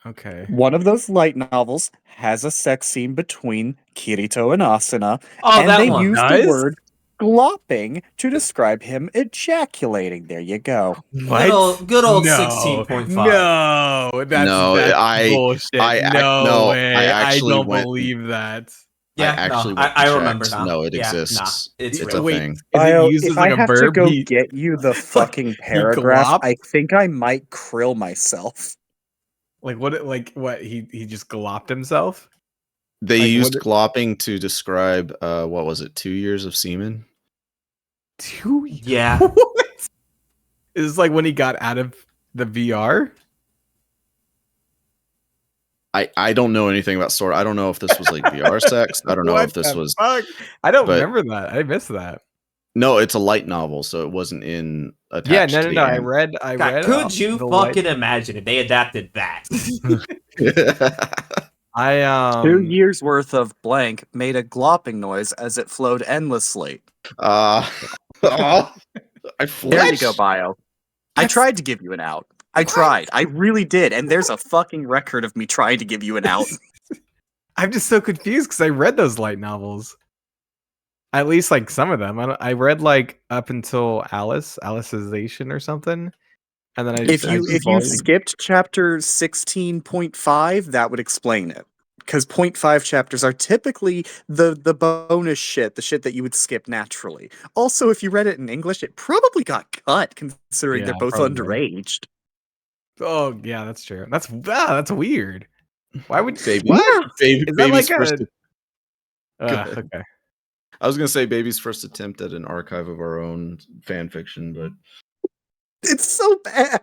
Speaker 3: Okay.
Speaker 4: One of those light novels has a sex scene between Kirito and Asuna,
Speaker 1: Oh,
Speaker 4: and
Speaker 1: that
Speaker 4: they
Speaker 1: one.
Speaker 4: use
Speaker 3: Does?
Speaker 4: the word glopping to describe him ejaculating. There you go.
Speaker 1: Good old
Speaker 3: No.
Speaker 1: 16.5.
Speaker 3: No, that's bullshit. No way. I
Speaker 2: actually
Speaker 3: don't
Speaker 2: went.
Speaker 3: believe that.
Speaker 1: Yeah,
Speaker 2: I actually
Speaker 1: no,
Speaker 2: went
Speaker 1: I
Speaker 2: and
Speaker 1: remember
Speaker 2: checked.
Speaker 1: now.
Speaker 2: No, it
Speaker 1: Yeah,
Speaker 2: exists.
Speaker 1: nah, it's
Speaker 2: It's
Speaker 1: real.
Speaker 2: a
Speaker 3: Wait,
Speaker 2: thing.
Speaker 3: is it
Speaker 4: Bio,
Speaker 3: used as
Speaker 4: if
Speaker 3: like
Speaker 4: I
Speaker 3: a
Speaker 4: have to
Speaker 3: verb?
Speaker 4: go get you the fucking
Speaker 3: he
Speaker 4: paragraph,
Speaker 3: glopped?
Speaker 4: I think I might krill myself.
Speaker 3: Like what? He just glopped himself.
Speaker 2: They
Speaker 3: Like,
Speaker 2: used
Speaker 3: what-
Speaker 2: glopping to describe what was it? 2 years of semen.
Speaker 3: 2
Speaker 1: Yeah.
Speaker 3: What? Is this like when he got out of the VR?
Speaker 2: I don't know anything about Sora. I don't know if this was like VR sex. I don't know
Speaker 3: What
Speaker 2: if this
Speaker 3: the
Speaker 2: was.
Speaker 3: fuck? I don't
Speaker 2: but-
Speaker 3: remember that. I missed that.
Speaker 2: No, it's a light novel, so it wasn't
Speaker 3: Yeah,
Speaker 2: attached.
Speaker 3: no.
Speaker 2: to the
Speaker 3: I
Speaker 2: end.
Speaker 3: read.
Speaker 1: God, could you
Speaker 3: the
Speaker 1: fucking imagine if they adapted that?
Speaker 3: I
Speaker 4: 2 years worth of blank made a glopping noise as it flowed endlessly.
Speaker 2: I
Speaker 4: There you go,
Speaker 2: fletched.
Speaker 4: Bio. I
Speaker 3: That's-
Speaker 4: tried to give you an out. I tried. I really did. And there's a fucking record of me trying to give you an out.
Speaker 3: I'm just so confused because I read those light novels. At least like some of them. I read like up until Alicization or something, and then I
Speaker 4: If
Speaker 3: just
Speaker 4: you skipped chapter 16.5, that would explain it. Because 0.5 chapters are typically the bonus shit, the shit that you would skip naturally. Also, if you read it in English, it probably got cut, considering they're
Speaker 3: Yeah,
Speaker 4: both
Speaker 3: probably.
Speaker 4: underaged.
Speaker 3: Oh yeah, that's true. That's weird. Why would
Speaker 2: Baby,
Speaker 4: What?
Speaker 2: baby,
Speaker 3: Is that
Speaker 2: baby's
Speaker 3: like
Speaker 2: first.
Speaker 3: a? Okay.
Speaker 2: I was gonna say baby's first attempt at an archive of our own fan fiction, but
Speaker 4: It's so bad.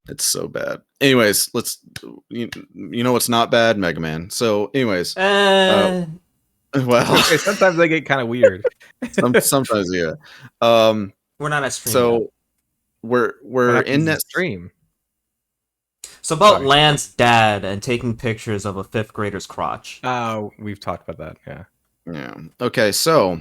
Speaker 2: it's so bad. Anyways, you know what's not bad? Mega Man. So, anyways, well,
Speaker 3: Okay, sometimes they get kind of weird.
Speaker 2: sometimes yeah.
Speaker 1: We're not at stream.
Speaker 2: So
Speaker 1: yet.
Speaker 2: we're
Speaker 3: What happens
Speaker 2: in that
Speaker 3: stream.
Speaker 1: So about
Speaker 3: Sorry.
Speaker 1: Lan's dad and taking pictures of a fifth grader's crotch.
Speaker 3: Oh, we've talked about that. Yeah.
Speaker 2: Yeah. Okay, so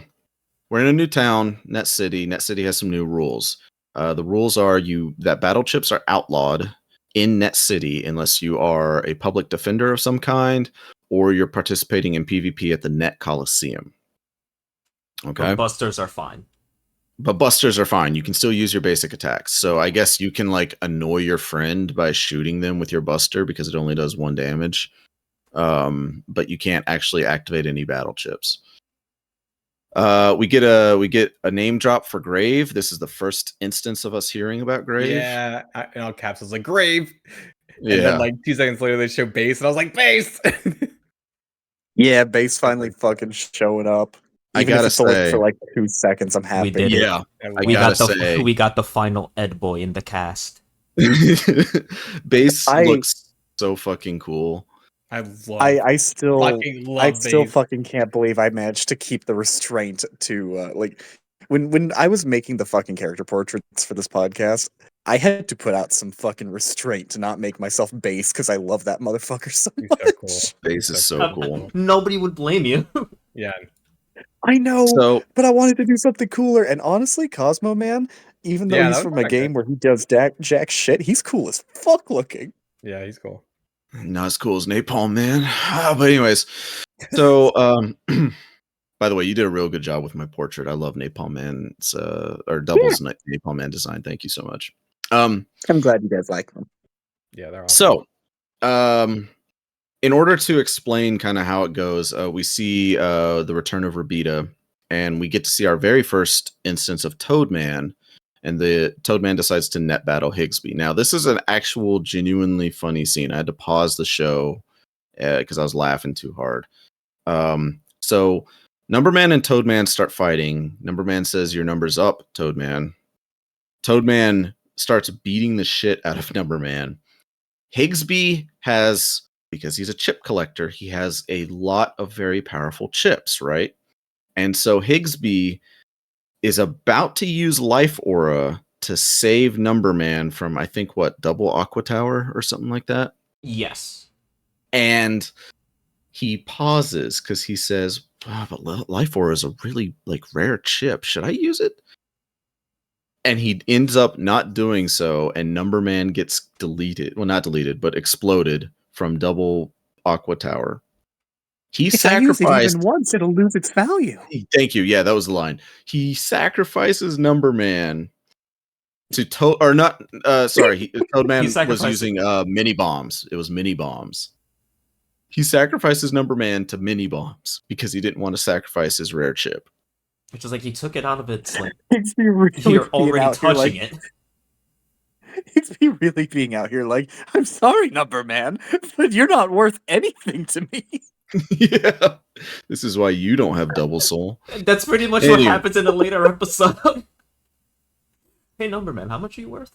Speaker 2: we're in a new town, Net City. Net City has some new rules. The rules are that battle chips are outlawed in Net City unless you are a public defender of some kind or you're participating in PvP at the Net Coliseum. Okay.
Speaker 1: But busters are fine.
Speaker 2: But busters are fine. You can still use your basic attacks. So I guess you can like annoy your friend by shooting them with your buster because it only does 1 damage. But you can't actually activate any battle chips. We get a name drop for Grave. This is the first instance of us hearing about Grave.
Speaker 3: Yeah. In all caps, I was like Grave.
Speaker 2: Yeah.
Speaker 3: And then like 2 seconds later, they show Base, and I was like Base.
Speaker 4: Yeah, base finally fucking showing up.
Speaker 2: I
Speaker 4: Even if
Speaker 2: gotta
Speaker 4: it's only
Speaker 2: say-
Speaker 4: for like 2 seconds, I'm happy.
Speaker 1: did it.
Speaker 2: Yeah.
Speaker 3: And
Speaker 2: I
Speaker 1: We
Speaker 2: gotta
Speaker 1: got the
Speaker 2: say-
Speaker 1: we got the final Ed boy in the cast.
Speaker 2: Base
Speaker 4: I-
Speaker 2: looks so fucking cool.
Speaker 4: I still
Speaker 3: fucking love
Speaker 4: I still
Speaker 3: Base.
Speaker 4: fucking can't believe I managed to keep the restraint to like when I was making the fucking character portraits for this podcast, I had to put out some fucking restraint to not make myself base because I love that motherfucker so
Speaker 3: He's
Speaker 4: much.
Speaker 3: so cool.
Speaker 2: Base is so cool.
Speaker 1: Nobody would blame you.
Speaker 3: Yeah.
Speaker 4: I know,
Speaker 2: So
Speaker 4: but I wanted to do something cooler. And honestly, Cosmo Man, even though
Speaker 3: Yeah,
Speaker 4: he's
Speaker 3: that was
Speaker 4: from a
Speaker 3: kinda
Speaker 4: game where he does jack shit, he's cool as fuck looking.
Speaker 3: Yeah, he's cool.
Speaker 2: not as cool as Napalm Man. But anyways, so by the way, you did a real good job with my portrait. I love Napalm Man's or Double's Napalm Man design. Thank you so much.
Speaker 4: I'm glad you guys like them.
Speaker 3: Yeah, they're awesome.
Speaker 2: So, in order to explain kind of how it goes, we see the return of Rabita, and we get to see our very first instance of Toadman, and the Toadman decides to net battle Higsby. Now, this is an actual genuinely funny scene. I had to pause the show because I was laughing too hard. So, Numberman and Toadman start fighting. Numberman says, "Your number's up, Toadman." Toadman starts beating the shit out of Numberman. Higsby has, because he's a chip collector, he has a lot of very powerful chips, right? And so Higsby is about to use Life Aura to save Numberman from, I think, Double Aqua Tower or something like that.
Speaker 1: Yes.
Speaker 2: And he pauses because he says, but Life Ore is a really like rare chip. Should I use it? And he ends up not doing so, and Numberman gets deleted. Well, not deleted, but exploded from Double Aqua Tower. He
Speaker 4: If I use it
Speaker 2: sacrificed.
Speaker 4: even once, it'll lose its value.
Speaker 2: Thank you. Yeah, that was the line. He sacrifices Numberman to or not. Sorry, Toadman was
Speaker 1: sacrificed
Speaker 2: using mini bombs. It was mini bombs. He sacrifices Numberman to mini bombs because he didn't want to sacrifice his rare chip.
Speaker 1: Which is like he took it out of its like
Speaker 4: It's me really
Speaker 1: you're
Speaker 4: being
Speaker 1: already
Speaker 4: out here
Speaker 1: touching
Speaker 4: like,
Speaker 1: it.
Speaker 4: It's me really being out here like, I'm sorry, Number Man, but you're not worth anything to me.
Speaker 2: Yeah, this is why you don't have double soul.
Speaker 1: That's pretty much what happens in a later episode. Hey, Numberman, how much are you worth?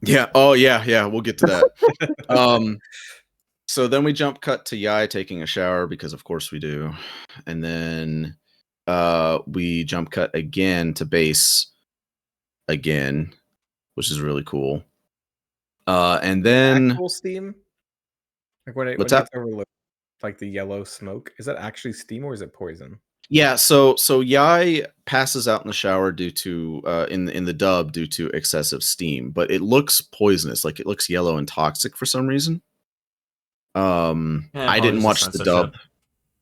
Speaker 2: Yeah. Oh, yeah. We'll get to that. So then we jump cut to Yai taking a shower because, of course, we do, and then we jump cut again to base again, which is really cool. And then
Speaker 3: actual steam. Like when
Speaker 2: what's
Speaker 3: it
Speaker 2: that?
Speaker 3: gets overlooked, like the yellow smoke, is that actually steam or is it poison?
Speaker 2: Yeah, so Yai passes out in the shower due to in the dub due to excessive steam, but it looks poisonous, like it looks yellow and toxic for some reason. I didn't watch the dub.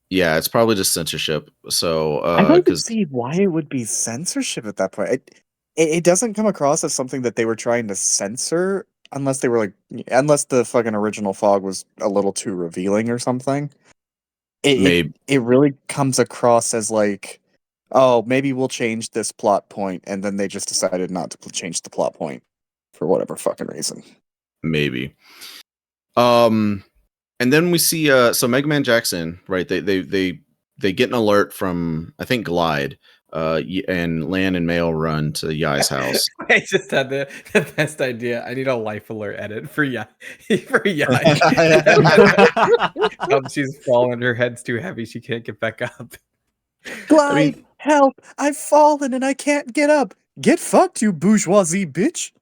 Speaker 2: Yeah, it's probably just censorship. So
Speaker 4: I don't see why it would be censorship at that point. It doesn't come across as something that they were trying to censor unless they were like, unless the fucking original fog was a little too revealing or something.
Speaker 2: Maybe
Speaker 4: It really comes across as like, oh, maybe we'll change this plot point, and then they just decided not to change the plot point for whatever fucking reason.
Speaker 2: maybe. And then we see so Mega Man Jackson, right? They get an alert from I think Glide, and Lan and Mail run to Yai's house.
Speaker 3: I just had the best idea. I need a life alert edit for Yai. For Yai. She's fallen. Her head's too heavy. She can't get back up.
Speaker 4: Glide, help! I've fallen and I can't get up. Get fucked, you bourgeoisie bitch.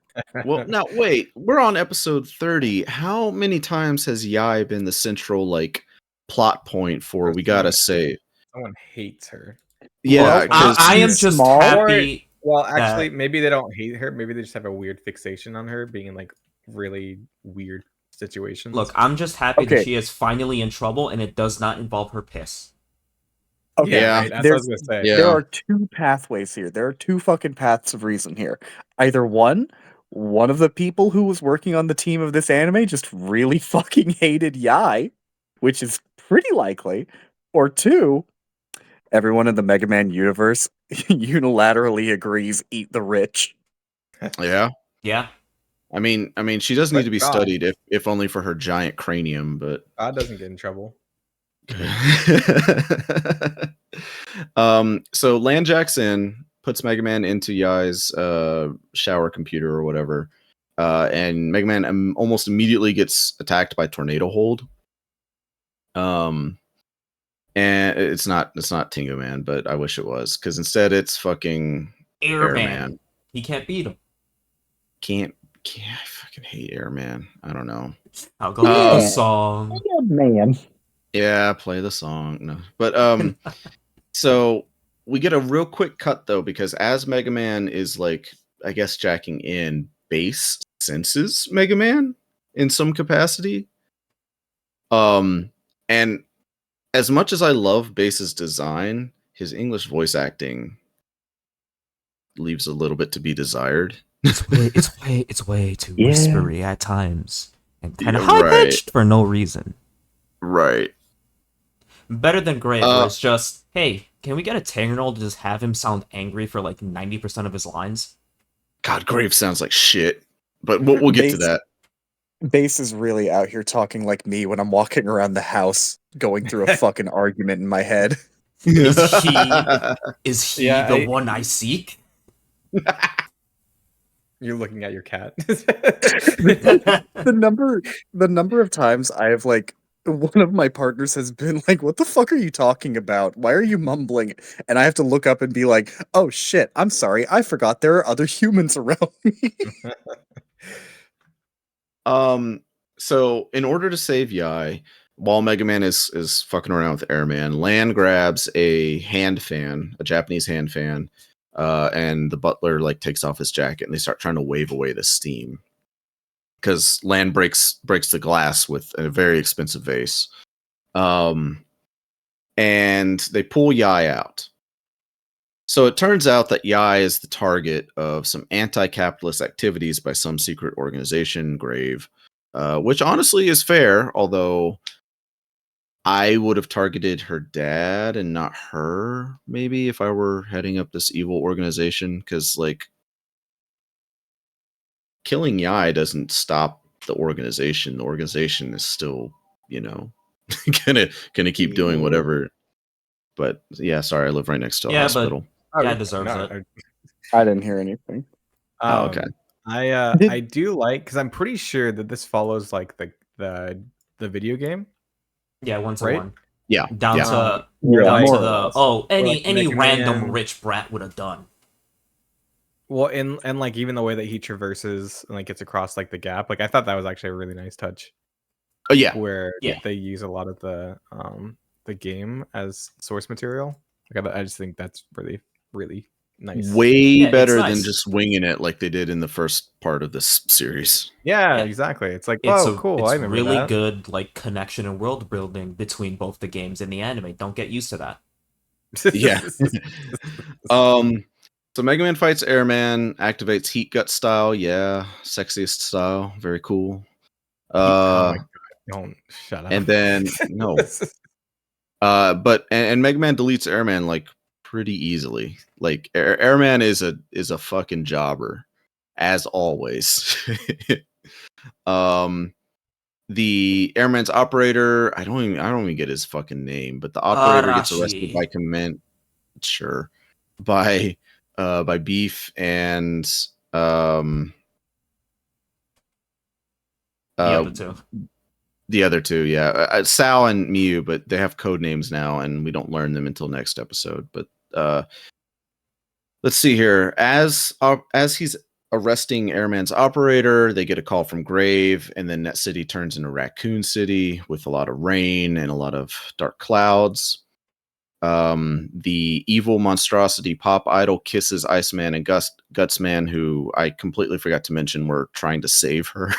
Speaker 2: Well, now wait, we're on episode 30. How many times has Yai been the central like plot point for we gotta save?
Speaker 3: Someone hates her.
Speaker 2: Yeah,
Speaker 1: well, I am just happy.
Speaker 3: Well, actually, maybe they don't hate her. Maybe they just have a weird fixation on her being in like really weird situations.
Speaker 1: Look, I'm just happy that she is finally in trouble and it does not involve her piss.
Speaker 4: Okay,
Speaker 2: yeah,
Speaker 3: right, that's what I was gonna say.
Speaker 2: Yeah.
Speaker 4: There are two pathways here. There are two fucking paths of reason here. Either one of the people who was working on the team of this anime just really fucking hated Yai, which is pretty likely. Or two, everyone in the Mega Man universe unilaterally agrees eat the rich.
Speaker 2: Yeah.
Speaker 1: Yeah.
Speaker 2: I mean, she does need to be
Speaker 3: God.
Speaker 2: studied, if only for her giant cranium, but
Speaker 3: God doesn't get in trouble.
Speaker 2: So Lan Jackson puts Mega Man into Yai's shower computer or whatever, and Mega Man almost immediately gets attacked by Tornado Hold. And it's not Tingo Man, but I wish it was, because instead it's fucking Airman.
Speaker 1: He can't beat him.
Speaker 2: Can't I fucking hate Airman. I don't know.
Speaker 1: I'll go with the song.
Speaker 4: Man.
Speaker 2: Yeah, play the song. No. But so we get a real quick cut though, because as Mega Man is like, I guess, jacking in, Base senses Mega Man in some capacity. And as much as I love Base's design, his English voice acting leaves a little bit to be desired.
Speaker 1: It's way too whispery at times and kind of high pitched for no reason.
Speaker 2: Right.
Speaker 1: Better than Grave, where it's just, hey, can we get a 10-year-old to just have him sound angry for like 90% of his lines?
Speaker 2: God, Grave sounds like shit. But we'll get to that.
Speaker 4: Base is really out here talking like me when I'm walking around the house, going through a fucking argument in my head.
Speaker 1: Is he the one I seek?
Speaker 3: You're looking at your cat.
Speaker 4: the number of times I have like one of my partners has been like, "What the fuck are you talking about? Why are you mumbling?" And I have to look up and be like, "Oh shit, I'm sorry. I forgot there are other humans around me."
Speaker 2: So in order to save Yai, while Mega Man is fucking around with Airman, Lan grabs a hand fan, a Japanese hand fan, and the butler like takes off his jacket and they start trying to wave away the steam because Lan breaks the glass with a very expensive vase. And they pull Yai out. So it turns out that Yai is the target of some anti-capitalist activities by some secret organization, Grave, which honestly is fair, although I would have targeted her dad and not her, maybe, if I were heading up this evil organization, because, like, killing Yai doesn't stop the organization. The organization is still, you know, gonna keep doing whatever. But yeah, sorry, I live right next to a hospital.
Speaker 1: Yeah, deserves it.
Speaker 4: I didn't hear anything.
Speaker 2: Oh, okay.
Speaker 3: I do like, because I'm pretty sure that this follows like the video game.
Speaker 1: Yeah, 1-to-1.
Speaker 3: Right?
Speaker 2: Yeah.
Speaker 1: Down
Speaker 2: yeah.
Speaker 1: to
Speaker 4: Yeah,
Speaker 1: down
Speaker 4: more
Speaker 1: to
Speaker 4: or
Speaker 1: the
Speaker 4: less.
Speaker 1: any
Speaker 3: Mega
Speaker 1: random
Speaker 3: Man.
Speaker 1: rich brat would have done.
Speaker 3: Well, and like even the way that he traverses and like gets across like the gap, like I thought that was actually a really nice touch.
Speaker 2: Oh yeah.
Speaker 3: Where
Speaker 1: Yeah.
Speaker 3: they use a lot of the game as source material. Like I just think that's really, really nice.
Speaker 2: Way
Speaker 1: Yeah,
Speaker 2: better
Speaker 1: it's
Speaker 2: than
Speaker 1: nice.
Speaker 2: just winging it like they did in the first part of this series.
Speaker 3: Yeah,
Speaker 1: Yeah.
Speaker 3: exactly. It's like,
Speaker 1: It's
Speaker 3: oh, cool. I
Speaker 1: It's
Speaker 3: remember
Speaker 1: really
Speaker 3: that.
Speaker 1: good like connection and world building between both the games and the anime. Don't get used to that.
Speaker 2: Yeah. So Mega Man fights Airman, activates Heat Gut style. Yeah, sexiest style. Very cool.
Speaker 3: Oh my god! Don't shut up.
Speaker 2: And then no. But Mega Man deletes Airman like pretty easily. Like Airman is a fucking jobber, as always. The Airman's operator, I don't even get his fucking name, but the operator gets arrested
Speaker 1: Arashi.
Speaker 2: by command, sure, by Beef and
Speaker 1: The other two.
Speaker 2: the other two, yeah, Sal and Miu, but they have code names now, and we don't learn them until next episode. But let's see here. As he's arresting Airman's operator, they get a call from Grave, and then Net City turns into Raccoon City with a lot of rain and a lot of dark clouds. The evil monstrosity Pop Idol kisses Iceman and Gutsman, who I completely forgot to mention were trying to save her.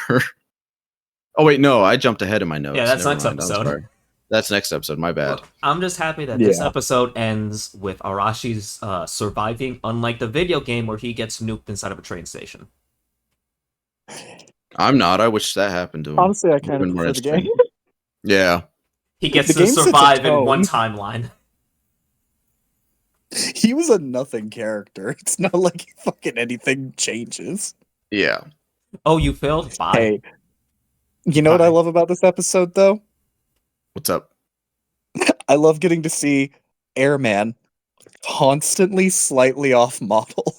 Speaker 2: Oh wait, no, I jumped ahead in my notes.
Speaker 1: Yeah, that's
Speaker 2: Never
Speaker 1: next
Speaker 2: mind. I'm
Speaker 1: episode.
Speaker 2: sorry. That's next episode. My bad.
Speaker 1: Look, I'm just happy that this
Speaker 4: Yeah.
Speaker 1: episode ends with Arashi's surviving, unlike the video game where he gets nuked inside of a train station.
Speaker 2: I'm not. I wish that happened to him.
Speaker 4: Honestly, I kind of
Speaker 2: Would've been more
Speaker 4: prefer the game.
Speaker 2: interesting. Yeah.
Speaker 1: He gets
Speaker 4: The
Speaker 1: to
Speaker 4: game sets a
Speaker 1: survive in one
Speaker 4: tone.
Speaker 1: timeline.
Speaker 4: He was a nothing character. It's not like fucking anything changes.
Speaker 2: Yeah.
Speaker 1: Oh, you failed? Bye.
Speaker 4: Hey, you know what I
Speaker 3: Bye.
Speaker 4: love about this episode, though?
Speaker 2: What's up?
Speaker 4: I love getting to see Airman constantly slightly off model.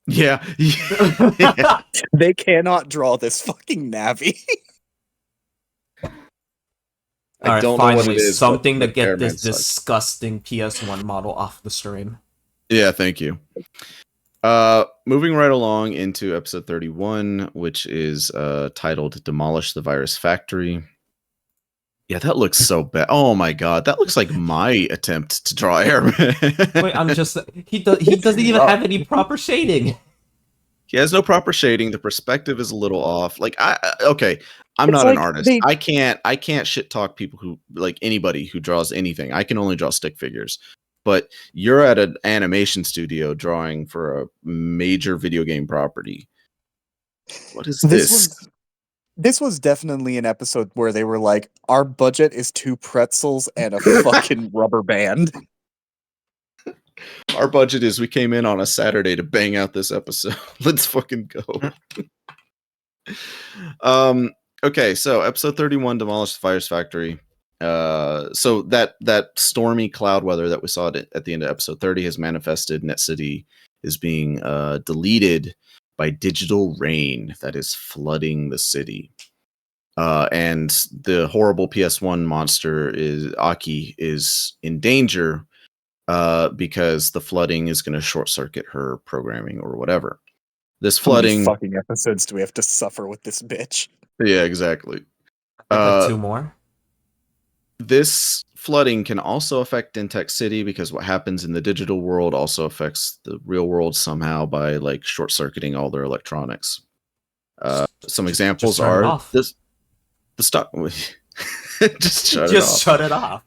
Speaker 2: Yeah. Yeah.
Speaker 4: They cannot draw this fucking Navi.
Speaker 1: All right,
Speaker 2: don't know what
Speaker 1: finally,
Speaker 2: it is,
Speaker 1: something
Speaker 2: but
Speaker 1: to get
Speaker 2: Airman
Speaker 1: this
Speaker 2: sucks.
Speaker 1: disgusting PS1 model off the stream.
Speaker 2: Yeah, thank you. Moving right along into episode 31, which is titled Demolish the Virus Factory. Yeah, that looks so bad. Oh my god, that looks like my attempt to draw Airman.
Speaker 1: Wait, I'm just he doesn't even have any proper shading.
Speaker 2: He has no proper shading. The perspective is a little off. Like okay, I'm
Speaker 4: It's
Speaker 2: not
Speaker 4: like
Speaker 2: an artist.
Speaker 4: they-
Speaker 2: I can't shit talk people who like anybody who draws anything. I can only draw stick figures. But you're at an animation studio drawing for a major video game property. What is this?
Speaker 4: This was definitely an episode where they were like, our budget is 2 pretzels and a fucking rubber band.
Speaker 2: Our budget is we came in on a Saturday to bang out this episode. Let's fucking go. Okay, so episode 31, Demolish the Virus Factory. So that stormy cloud weather that we saw at the end of episode 30 has manifested. Net City is being deleted by digital rain that is flooding the city. And the horrible PS1 monster Aki is in danger because the flooding is going to short circuit her programming or whatever. This
Speaker 4: How many
Speaker 2: flooding,
Speaker 4: fucking episodes do we have to suffer with this bitch?
Speaker 2: yeah, exactly.
Speaker 1: Like 2 more.
Speaker 2: this flooding can also affect Dintech City because what happens in the digital world also affects the real world somehow by like short circuiting all their electronics. Some examples
Speaker 1: just turn it
Speaker 2: are
Speaker 1: off.
Speaker 2: the stock. Just shut it
Speaker 1: Just
Speaker 2: off.
Speaker 1: shut it off.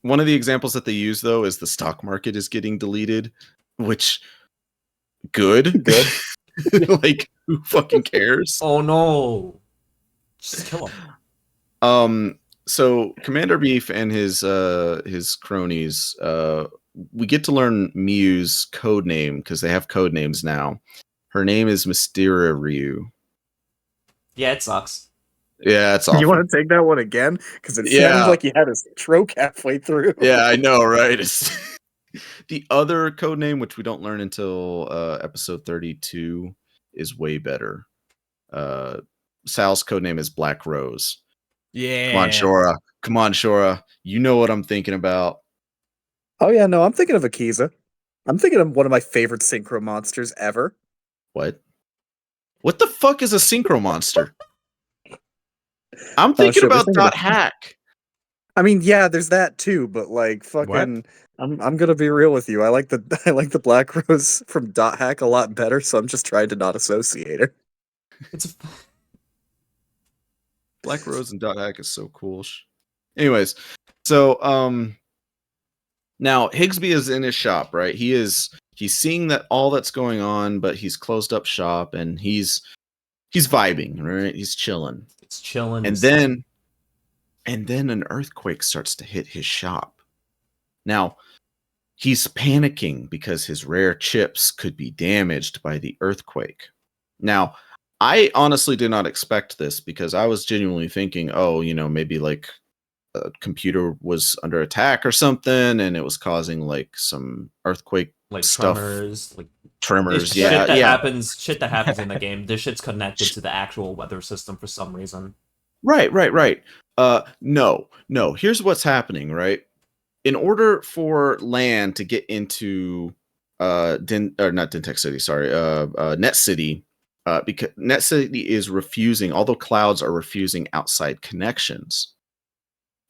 Speaker 2: One of the examples that they use though is the stock market is getting deleted, which good. Like who fucking cares?
Speaker 1: Oh no! Just kill him.
Speaker 2: So Commander Beef and his cronies, we get to learn Miu's code name because they have code names now. Her name is Mysteria Ryu.
Speaker 1: Yeah, it sucks.
Speaker 2: Yeah, it's awful.
Speaker 4: You want to take that one again? Because it
Speaker 2: Yeah.
Speaker 4: sounds like you had a stroke halfway through.
Speaker 2: Yeah, I know, right? It's the other code name, which we don't learn until episode 32, is way better. Sal's code name is Black Rose.
Speaker 3: Yeah.
Speaker 2: Come on, Shorah. You know what I'm thinking about.
Speaker 4: Oh yeah, no, I'm thinking of Akiza. I'm thinking of one of my favorite synchro monsters ever.
Speaker 2: What? What the fuck is a synchro monster? I'm thinking
Speaker 4: shit, we're
Speaker 2: about
Speaker 4: thinking
Speaker 2: Dot
Speaker 4: about-
Speaker 2: Hack.
Speaker 4: I mean, yeah, there's that too, but like fucking I'm gonna be real with you. I like the Black Rose from Dot Hack a lot better, so I'm just trying to not associate her.
Speaker 1: It's
Speaker 2: Black Rose and Dot Hack is so cool. Anyways, so now Higsby is in his shop, right? He's seeing that all that's going on, but he's closed up shop and he's vibing, right? He's chilling.
Speaker 1: it's chilling.
Speaker 2: And then an earthquake starts to hit his shop. Now, he's panicking because his rare chips could be damaged by the earthquake. Now, I honestly did not expect this because I was genuinely thinking, oh, maybe like a computer was under attack or something and it was causing like some earthquake
Speaker 1: like
Speaker 2: stuff.
Speaker 1: Tremors,
Speaker 2: Yeah,
Speaker 1: shit that
Speaker 2: yeah.
Speaker 1: happens in the game. This shit's connected to the actual weather system for some reason.
Speaker 2: Right. No. Here's what's happening, right? In order for land to get into not Dintech City, sorry, Net City, because Net City is refusing, all the clouds are refusing outside connections.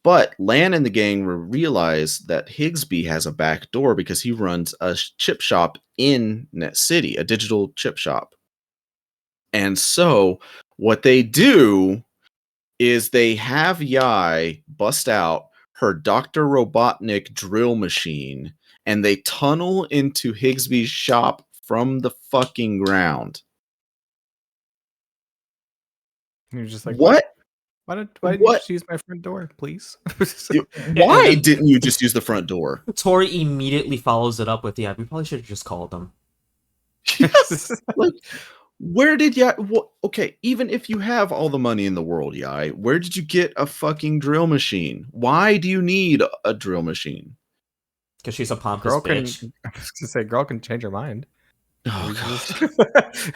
Speaker 2: But Lan and the gang realize that Higsby has a back door because he runs a chip shop in Net City, a digital chip shop. And so what they do is they have Yai bust out her Dr. Robotnik drill machine and they tunnel into Higsby's shop from the fucking ground.
Speaker 3: You're just like,
Speaker 2: What?
Speaker 3: Why did you just use my front door, please?
Speaker 2: Why didn't you just use the front door?
Speaker 1: Tori immediately follows it up with, yeah, we probably should have just called them.
Speaker 2: Like, where did Yai... Okay, even if you have all the money in the world, Yai, where did you get a fucking drill machine? Why do you need a drill machine?
Speaker 1: Because she's a pompous bitch.
Speaker 3: I was gonna say, girl can change her mind.
Speaker 2: Oh,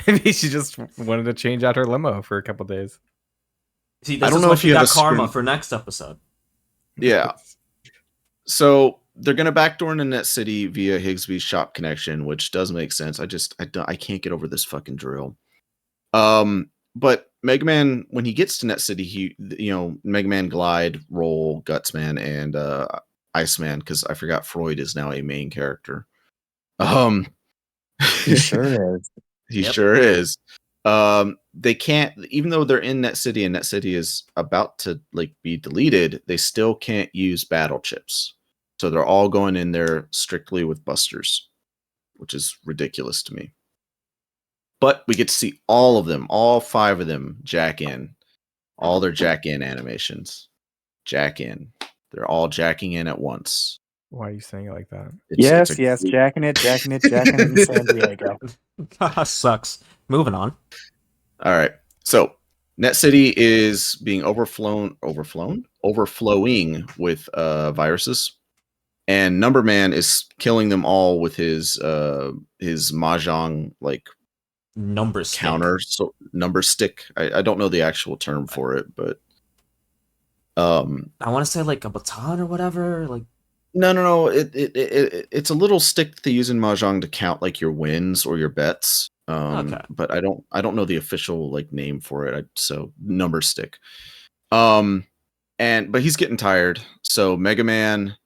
Speaker 3: Maybe she just wanted to change out her limo for a couple days.
Speaker 1: See, this
Speaker 2: I don't
Speaker 1: is
Speaker 2: know
Speaker 1: what
Speaker 2: if
Speaker 1: she
Speaker 2: you have
Speaker 1: got
Speaker 2: a
Speaker 1: karma
Speaker 2: screen-
Speaker 1: for next episode.
Speaker 2: Yeah. So they're gonna backdoor into Net City via Higsby's shop connection, which does make sense. I can't get over this fucking drill. But Megaman, when he gets to Net City, Megaman, Glide, Roll, Gutsman, and Iceman, because I forgot Freud is now a main character.
Speaker 4: He sure is.
Speaker 2: He
Speaker 1: Yep.
Speaker 2: sure is. They can't, even though they're in Net City and Net City is about to be deleted, they still can't use battle chips. So they're all going in there strictly with busters, which is ridiculous to me. But we get to see all of them, all 5 of them, jack in. All their jack in animations. Jack in. They're all jacking in at once.
Speaker 3: Why are you saying it like that?
Speaker 2: It's a-
Speaker 4: jacking it in San Diego.
Speaker 1: Sucks. Moving on.
Speaker 2: All right. So Net City is being overflowing with viruses, and Numberman is killing them all with his mahjong
Speaker 1: Number stick.
Speaker 2: counter, so number stick. I don't know the actual term for it, but
Speaker 1: I want to say like a baton or whatever. Like
Speaker 2: no. It's a little stick that they use in mahjong to count like your wins or your bets.
Speaker 1: Okay.
Speaker 2: But I don't know the official name for it. So number stick. but he's getting tired. So Mega Man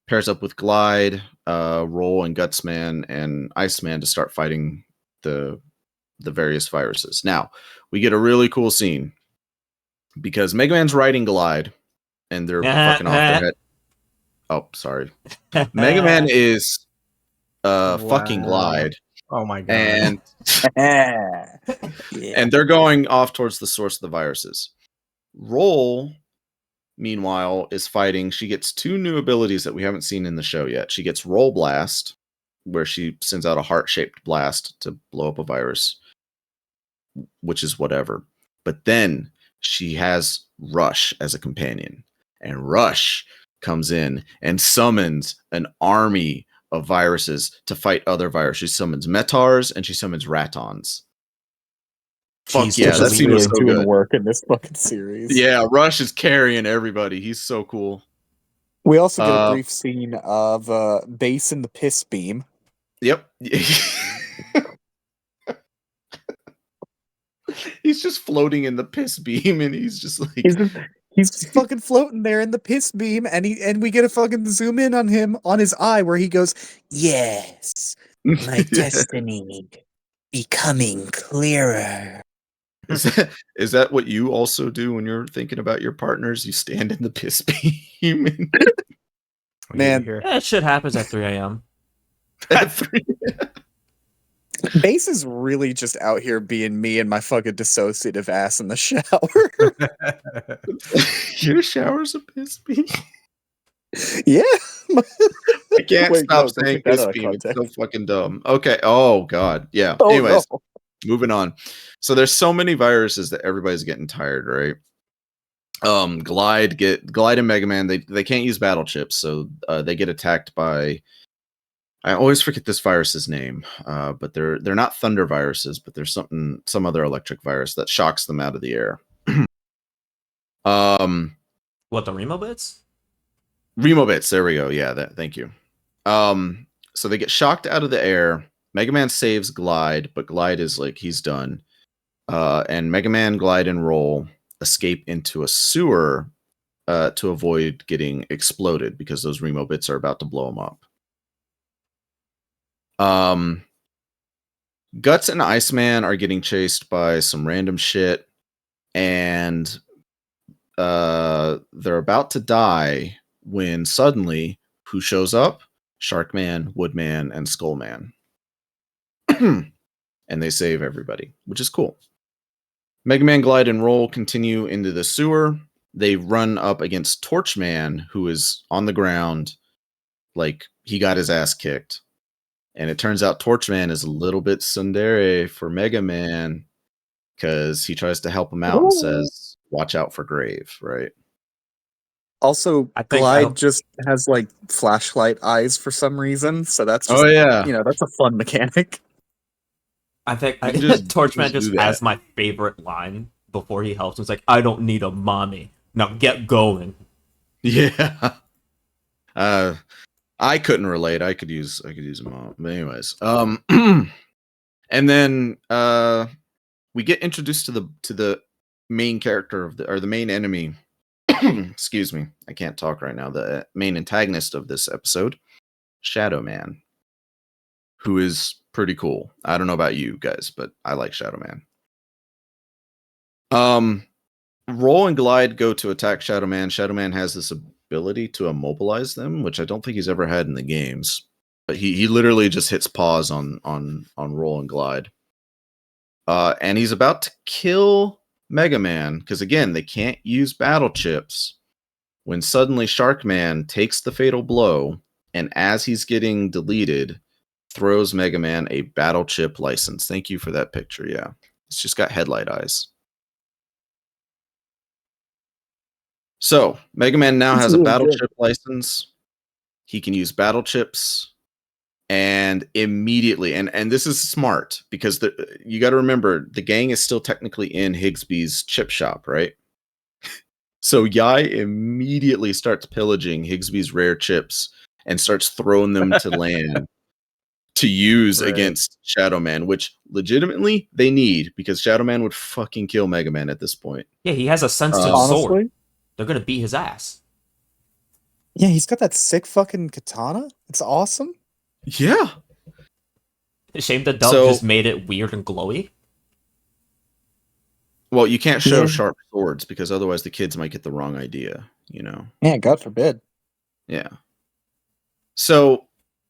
Speaker 2: pairs up with Glide, Roll, and Gutsman and Iceman to start fighting the various viruses. Now we get a really cool scene because Mega Man's riding Glide, and they're fucking off their head. Oh, sorry. Mega Man is fucking Glide.
Speaker 3: Oh my god.
Speaker 2: And
Speaker 4: Yeah.
Speaker 2: and they're going off towards the source of the viruses. Roll, meanwhile, is fighting. She gets 2 new abilities that we haven't seen in the show yet. She gets Roll Blast, where she sends out a heart-shaped blast to blow up a virus, which is whatever. But then she has Rush as a companion. And Rush comes in and summons an army of viruses to fight other viruses. She summons Metars and she summons Ratons. Fuck
Speaker 1: She's
Speaker 2: yeah,
Speaker 1: just
Speaker 2: that scene was so
Speaker 4: doing
Speaker 2: good.
Speaker 4: work in this fucking series.
Speaker 2: Yeah, Rush is carrying everybody. He's so cool.
Speaker 4: We also get a brief scene of Bass in the piss beam.
Speaker 2: Yep. He's just floating in the piss beam, and he's just like
Speaker 4: He's just fucking floating there in the piss beam, and we get a fucking zoom in on him on his eye where he goes, "Yes, my destiny becoming clearer."
Speaker 2: Is that what you also do when you're thinking about your partners? You stand in the piss beam.
Speaker 4: Man.
Speaker 3: Here.
Speaker 1: Yeah, shit happens at 3 a.m.
Speaker 4: Bass is really just out here being me and my fucking dissociative ass in the shower.
Speaker 2: Your shower's a piss beam.
Speaker 4: Yeah.
Speaker 2: I can't
Speaker 4: Wait,
Speaker 2: stop
Speaker 4: no, don't
Speaker 2: saying
Speaker 4: take that
Speaker 2: piss
Speaker 4: out of
Speaker 2: beam. It's so
Speaker 4: context.
Speaker 2: fucking dumb. Okay. Oh god. Yeah.
Speaker 4: Oh,
Speaker 2: Anyways,
Speaker 4: no.
Speaker 2: moving on. So there's so many viruses that everybody's getting tired, right? Glide and Mega Man, they can't use battle chips, so they get attacked by, I always forget this virus's name, but they're not thunder viruses, but there's some other electric virus that shocks them out of the air.
Speaker 1: What, the Remo bits?
Speaker 2: Remo bits, there we go. Yeah, thank you. So they get shocked out of the air. Mega Man saves Glide, but Glide is like, he's done. And Mega Man, Glide, and Roll escape into a sewer to avoid getting exploded because those Remo bits are about to blow them up. Guts and Iceman are getting chased by some random shit, and they're about to die when suddenly, who shows up? Sharkman, Woodman, and Skullman. And they save everybody, which is cool. Mega Man, Glide, and Roll continue into the sewer. They run up against Torchman, who is on the ground, like he got his ass kicked. And it turns out Torchman is a little bit tsundere for Mega Man because he tries to help him out and says, "Watch out for Grave," right?
Speaker 4: Also,
Speaker 1: I think
Speaker 4: Glide just has like flashlight eyes for some reason, so that's just,
Speaker 2: yeah.
Speaker 4: that's a fun mechanic.
Speaker 1: I think
Speaker 2: You can just
Speaker 1: Torchman
Speaker 2: do
Speaker 1: just
Speaker 2: that.
Speaker 1: has my favorite line before he helps him. It's like, "I don't need a mommy. Now get going."
Speaker 2: Yeah. I couldn't relate. I could use a mom. But anyways, and then we get introduced to the main character of the main enemy. Excuse me, I can't talk right now. The main antagonist of this episode, Shadow Man, who is pretty cool. I don't know about you guys, but I like Shadow Man. Roll and Glide go to attack Shadow Man. Shadow Man has this ability to immobilize them, which I don't think he's ever had in the games. But he literally just hits pause on Roll and Glide. And he's about to kill Mega Man, because again, they can't use battle chips, when suddenly Sharkman takes the fatal blow, and as he's getting deleted, throws Mega Man a battle chip license. Thank you for that picture, yeah. It's just got headlight eyes. So, Mega Man now has a battle chip license. He can use battle chips. And immediately, and this is smart, because you got to remember, the gang is still technically in Higsby's chip shop, right? So Yai immediately starts pillaging Higsby's rare chips and starts throwing them to land to use against Shadow Man, which legitimately they need, because Shadow Man would fucking kill Mega Man at this point.
Speaker 1: Yeah, he has a sensitive
Speaker 4: Honestly,
Speaker 1: sword. they're gonna beat his ass.
Speaker 4: Yeah, he's got that sick fucking katana. It's awesome.
Speaker 2: Yeah.
Speaker 1: Shame the dub
Speaker 2: So-
Speaker 1: just made it weird and glowy.
Speaker 2: Well, you can't show
Speaker 4: Yeah.
Speaker 2: sharp swords because otherwise the kids might get the wrong idea, you know?
Speaker 4: Yeah, God forbid.
Speaker 2: Yeah. So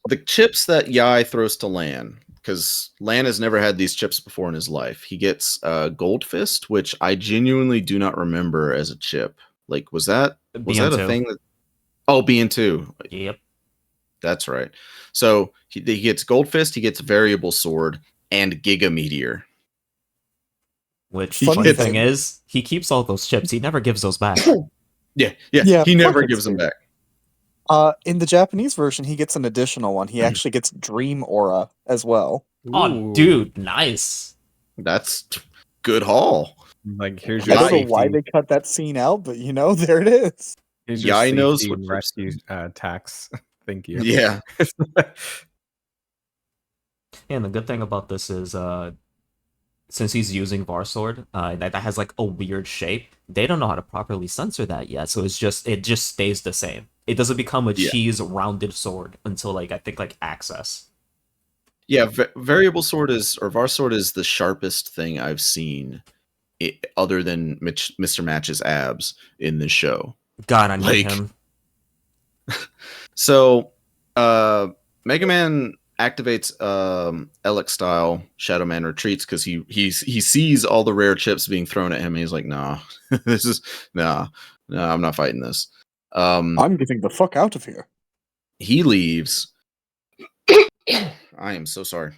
Speaker 2: the chips that Yai throws to Lan, because Lan has never had these chips before in his life. He gets Gold Fist, which I genuinely do not remember as a chip. Like, was that a
Speaker 1: BN2.
Speaker 2: thing that? Oh, BN2.
Speaker 1: Yep.
Speaker 2: That's right. So he gets Gold Fist, he gets Variable Sword, and Giga Meteor.
Speaker 1: Which
Speaker 2: He
Speaker 1: funny
Speaker 2: gets-
Speaker 1: thing is, he keeps all those chips. He never gives those back.
Speaker 2: Yeah.
Speaker 4: Yeah,
Speaker 2: He never
Speaker 4: fucking
Speaker 2: gives them
Speaker 4: stupid.
Speaker 2: back.
Speaker 4: In the Japanese version, he gets an additional one. He actually gets Dream Aura as well.
Speaker 1: Oh,
Speaker 3: Ooh.
Speaker 1: dude, nice.
Speaker 2: That's good haul.
Speaker 3: Like here's
Speaker 4: I
Speaker 3: your
Speaker 4: don't know
Speaker 3: safety.
Speaker 4: why they cut that scene out, but there it is.
Speaker 3: Here's your
Speaker 2: Yai knows
Speaker 3: safety
Speaker 2: what
Speaker 3: and
Speaker 2: chips
Speaker 3: rescue tax. Thank you.
Speaker 2: Yeah.
Speaker 1: And the good thing about this is, since he's using Varsword, that has like a weird shape. They don't know how to properly censor that yet, so it just stays the same. It doesn't become a
Speaker 2: Yeah.
Speaker 1: cheese rounded sword until I think Access.
Speaker 2: Yeah, Variable Sword Varsword is the sharpest thing I've seen other than Mr. Match's abs in the show.
Speaker 1: God, I need
Speaker 2: Like-
Speaker 1: him.
Speaker 2: So, Mega Man activates Elec style Shadow Man retreats because he sees all the rare chips being thrown at him and he's like, nah, nah, I'm not fighting this.
Speaker 4: I'm getting the fuck out of here.
Speaker 2: He leaves. I am so sorry.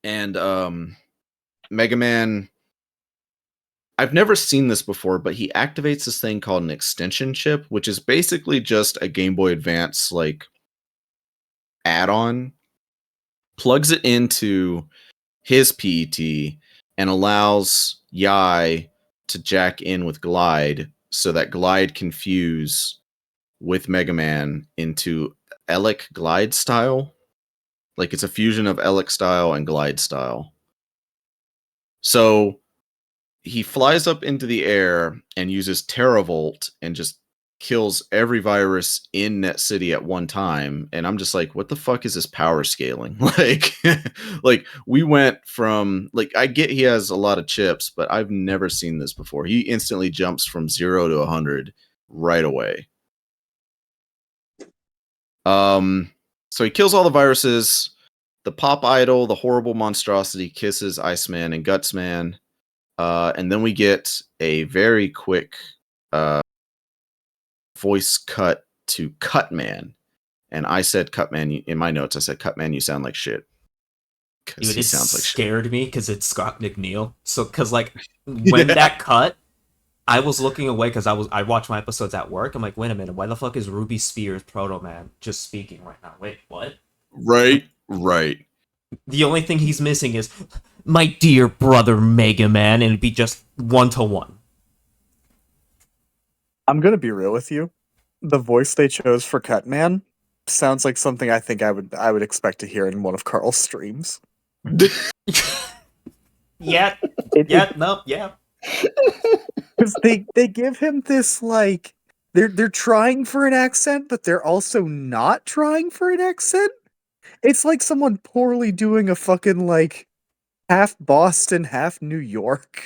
Speaker 2: And Mega Man, I've never seen this before, but he activates this thing called an extension chip, which is basically just a Game Boy Advance like add-on. Plugs it into his PET and allows Yai to jack in with Glide so that Glide can fuse with Mega Man into Elec Glide style. Like it's a fusion of Elec style and Glide style. So he flies up into the air and uses Terravolt and just kills every virus in Net City at one time. And I'm just like, what the fuck is this power scaling? Like we went from like, I get he has a lot of chips, but I've never seen this before. He instantly jumps from 0 to 100 right away. So he kills all the viruses. The Pop Idol, the horrible monstrosity, kisses Iceman and Gutsman. And then we get a very quick voice cut to Cutman. And I said Cutman in my notes. I said Cutman, you sound like shit. Because
Speaker 1: Dude,
Speaker 2: he
Speaker 1: it
Speaker 2: sounds like shit.
Speaker 1: scared me because it's Scott McNeil. So, because like when that cut, I was looking away because I watch my episodes at work. I'm like, wait a minute, why the fuck is Ruby Spears Proto Man just speaking right now? Wait, what?
Speaker 2: Right.
Speaker 1: The only thing he's missing is my dear brother Mega Man, and it'd be just 1-to-1.
Speaker 4: I'm gonna be real with you. The voice they chose for Cutman sounds like something I think I would expect to hear in one of Carl's streams.
Speaker 1: Yeah,
Speaker 4: It-
Speaker 1: yeah, no, yeah.
Speaker 4: Because they give him this like they're trying for an accent, but they're also not trying for an accent. It's like someone poorly doing a fucking like half Boston, half New York.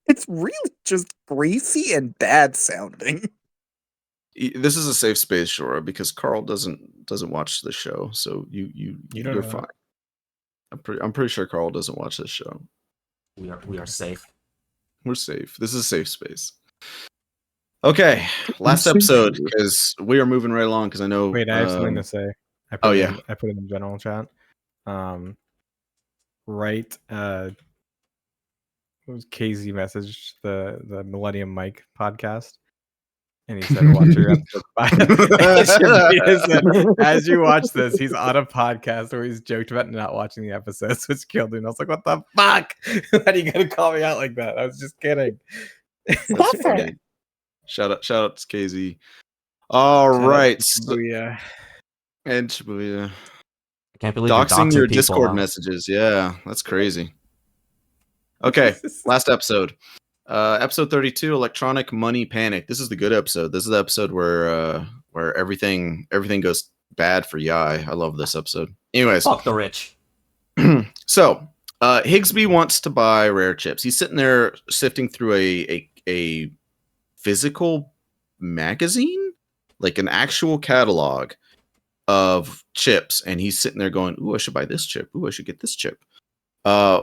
Speaker 4: It's really just greasy and bad sounding.
Speaker 2: This is a safe space, Shorah, because Carl doesn't watch the show, so
Speaker 3: You don't
Speaker 2: you're
Speaker 3: know
Speaker 2: fine.
Speaker 3: that.
Speaker 2: I'm pretty sure Carl doesn't watch this show.
Speaker 1: We are safe.
Speaker 2: We're safe. This is a safe space. Okay, last
Speaker 4: safe.
Speaker 2: episode because we are moving right along. Because I know.
Speaker 3: Wait, I have something to say. I
Speaker 2: oh,
Speaker 3: put it
Speaker 2: yeah.
Speaker 3: in, I put it in the general chat. Right. It was KZ messaged the Millennium Mike podcast, and he said, "Watch your episode 5." As you watch this, he's on a podcast where he's joked about not watching the episodes, which killed me. And I was like, "What the fuck? Why are you gonna call me out like that?" I was just kidding.
Speaker 2: That's funny. Shout out to KZ. All right,
Speaker 3: Shibuya.
Speaker 2: and Shibuya.
Speaker 1: I can't believe you're
Speaker 2: Doxing your
Speaker 1: people,
Speaker 2: Discord
Speaker 1: huh?
Speaker 2: messages. Yeah, that's crazy. Okay, last episode. Episode 32, Electronic Money Panic. This is the good episode. This is the episode where everything goes bad for Yai. I love this episode. Anyways,
Speaker 1: Fuck the rich.
Speaker 2: so Higsby wants to buy rare chips. He's sitting there sifting through a physical magazine, like an actual catalog of chips, and he's sitting there going, "Ooh, I should buy this chip. Ooh, I should get this chip."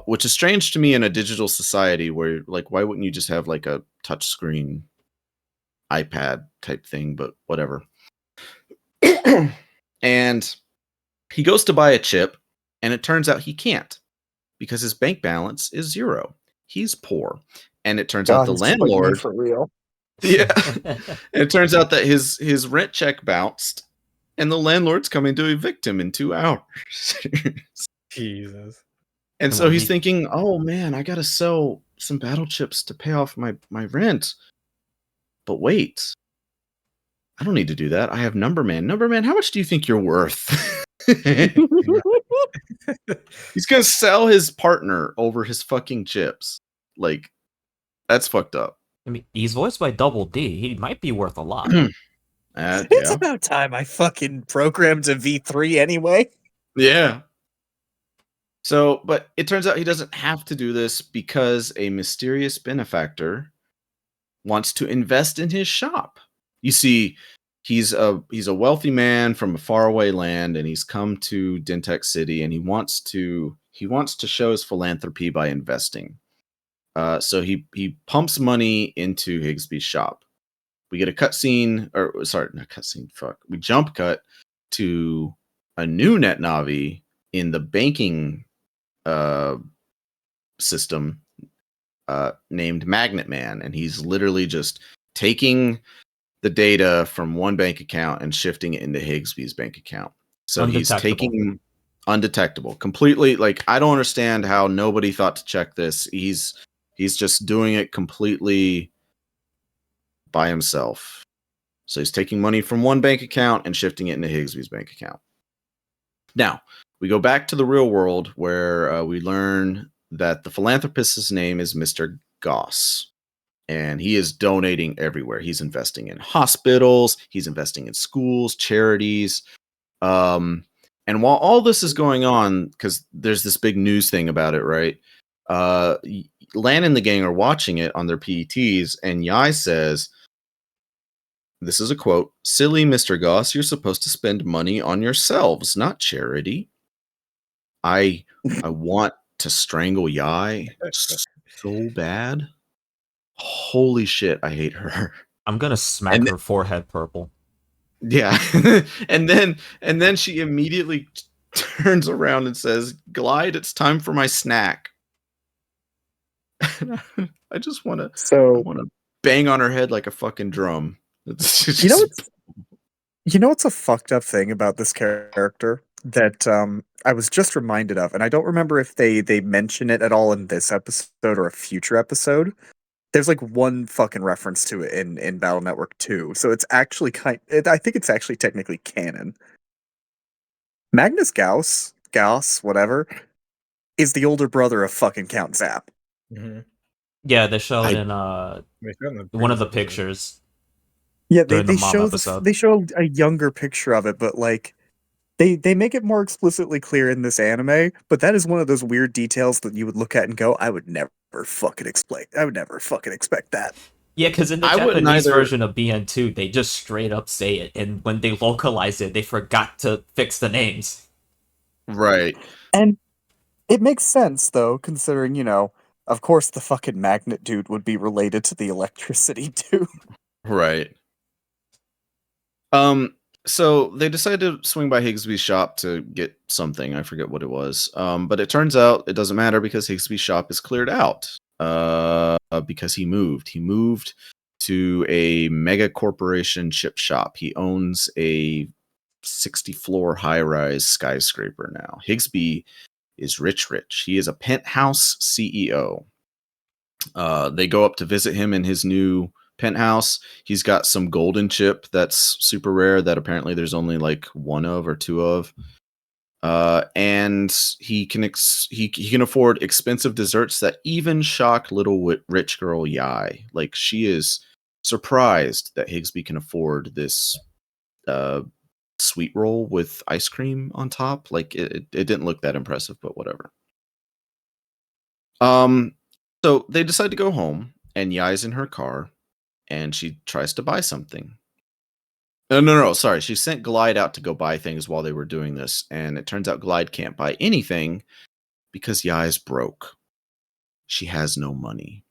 Speaker 2: Which is strange to me in a digital society where, like, why wouldn't you just have like a touchscreen iPad type thing? But whatever. And he goes to buy a chip, and it turns out he can't because his bank balance is 0. He's poor, and it turns out the
Speaker 4: he's fucking me
Speaker 2: landlord.
Speaker 4: for real.
Speaker 2: Yeah, and it turns out that his rent check bounced, and the landlord's coming to evict him in 2 hours.
Speaker 3: Jesus.
Speaker 2: And so
Speaker 1: Well,
Speaker 2: he's
Speaker 1: he-
Speaker 2: thinking, "Oh man, I gotta sell some battle chips to pay off my rent." But wait, I don't need to do that. I have Numberman. Numberman, how much do you think you're worth? He's gonna sell his partner over his fucking chips. Like, that's fucked up.
Speaker 1: I mean, he's voiced by Double D. He might be worth a lot.
Speaker 4: It's
Speaker 2: Yeah,
Speaker 4: about time I fucking programmed a V3 anyway.
Speaker 2: yeah. So, but it turns out he doesn't have to do this because a mysterious benefactor wants to invest in his shop. You see, he's a wealthy man from a faraway land, and he's come to Dintech City, and he wants to show his philanthropy by investing. So he pumps money into Higsby's shop. We get a cutscene, or sorry, not cutscene. Fuck. We jump cut to a new net Navi in the banking system named Magnet Man, and he's literally just taking the data from one bank account and shifting it into Higsby's bank account. So he's
Speaker 1: Undetectable.
Speaker 2: taking undetectable, completely. Like, I don't understand how nobody thought to check this. He's just doing it completely by himself. So he's taking money from one bank account and shifting it into Higsby's bank account. Now, we go back to the real world where we learn that the philanthropist's name is Mr. Goss. And he is donating everywhere. He's investing in hospitals. He's investing in schools, charities. And while all this is going on, because there's this big news thing about it, right? Lan and the gang are watching it on their PETs, and Yai says, this is a quote, "Silly Mr. Goss, you're supposed to spend money on yourselves, not charity." I want to strangle Yai so bad. Holy shit, I hate her.
Speaker 1: I'm gonna smack
Speaker 2: And-
Speaker 1: her forehead purple.
Speaker 2: Yeah. and then she immediately turns around and says, "Glide, it's time for my snack." I just want
Speaker 4: So
Speaker 2: to bang on her head like a fucking drum. It's just,
Speaker 4: you know what's a fucked up thing about this character that I was just reminded of, and I don't remember if they mention it at all in this episode or a future episode. There's like one fucking reference to it in Battle Network 2, so it's actually I think it's actually technically canon. Magnus Gauss, whatever, is the older brother of fucking Count Zap.
Speaker 3: Mm-hmm.
Speaker 1: Yeah, they show it in one of the
Speaker 3: pictures.
Speaker 1: pictures.
Speaker 4: Yeah,
Speaker 1: During the
Speaker 4: they
Speaker 1: mom
Speaker 4: show
Speaker 1: episode.
Speaker 4: they show a younger picture of it, but like they make it more explicitly clear in this anime. But that is one of those weird details that you would look at and go, I would never fucking expect that.
Speaker 1: Yeah, because in the
Speaker 2: I wouldn't
Speaker 1: Japanese
Speaker 2: either.
Speaker 1: version of BN2, they just straight up say it, and when they localize it, they forgot to fix the names.
Speaker 2: right.
Speaker 4: And it makes sense though, considering, of course the fucking magnet dude would be related to the electricity dude.
Speaker 2: Right. So they decided to swing by Higsby's shop to get something. I forget what it was. But it turns out it doesn't matter because Higsby's shop is cleared out. Because he moved. He moved to a mega corporation chip shop. He owns a 60-floor high-rise skyscraper now. Higsby is rich. He is a penthouse CEO. They go up to visit him in his new penthouse. He's got some golden chip that's super rare that apparently there's only like one of or two of. And he can he can afford expensive desserts that even shock little rich girl Yai. Like, she is surprised that Higsby can afford this sweet roll with ice cream on top. Like, it didn't look that impressive, but whatever. So they decide to go home, and Yai's in her car, and she tries to buy something. No, sorry. She sent Glide out to go buy things while they were doing this, and it turns out Glide can't buy anything because Yai's broke. She has no money.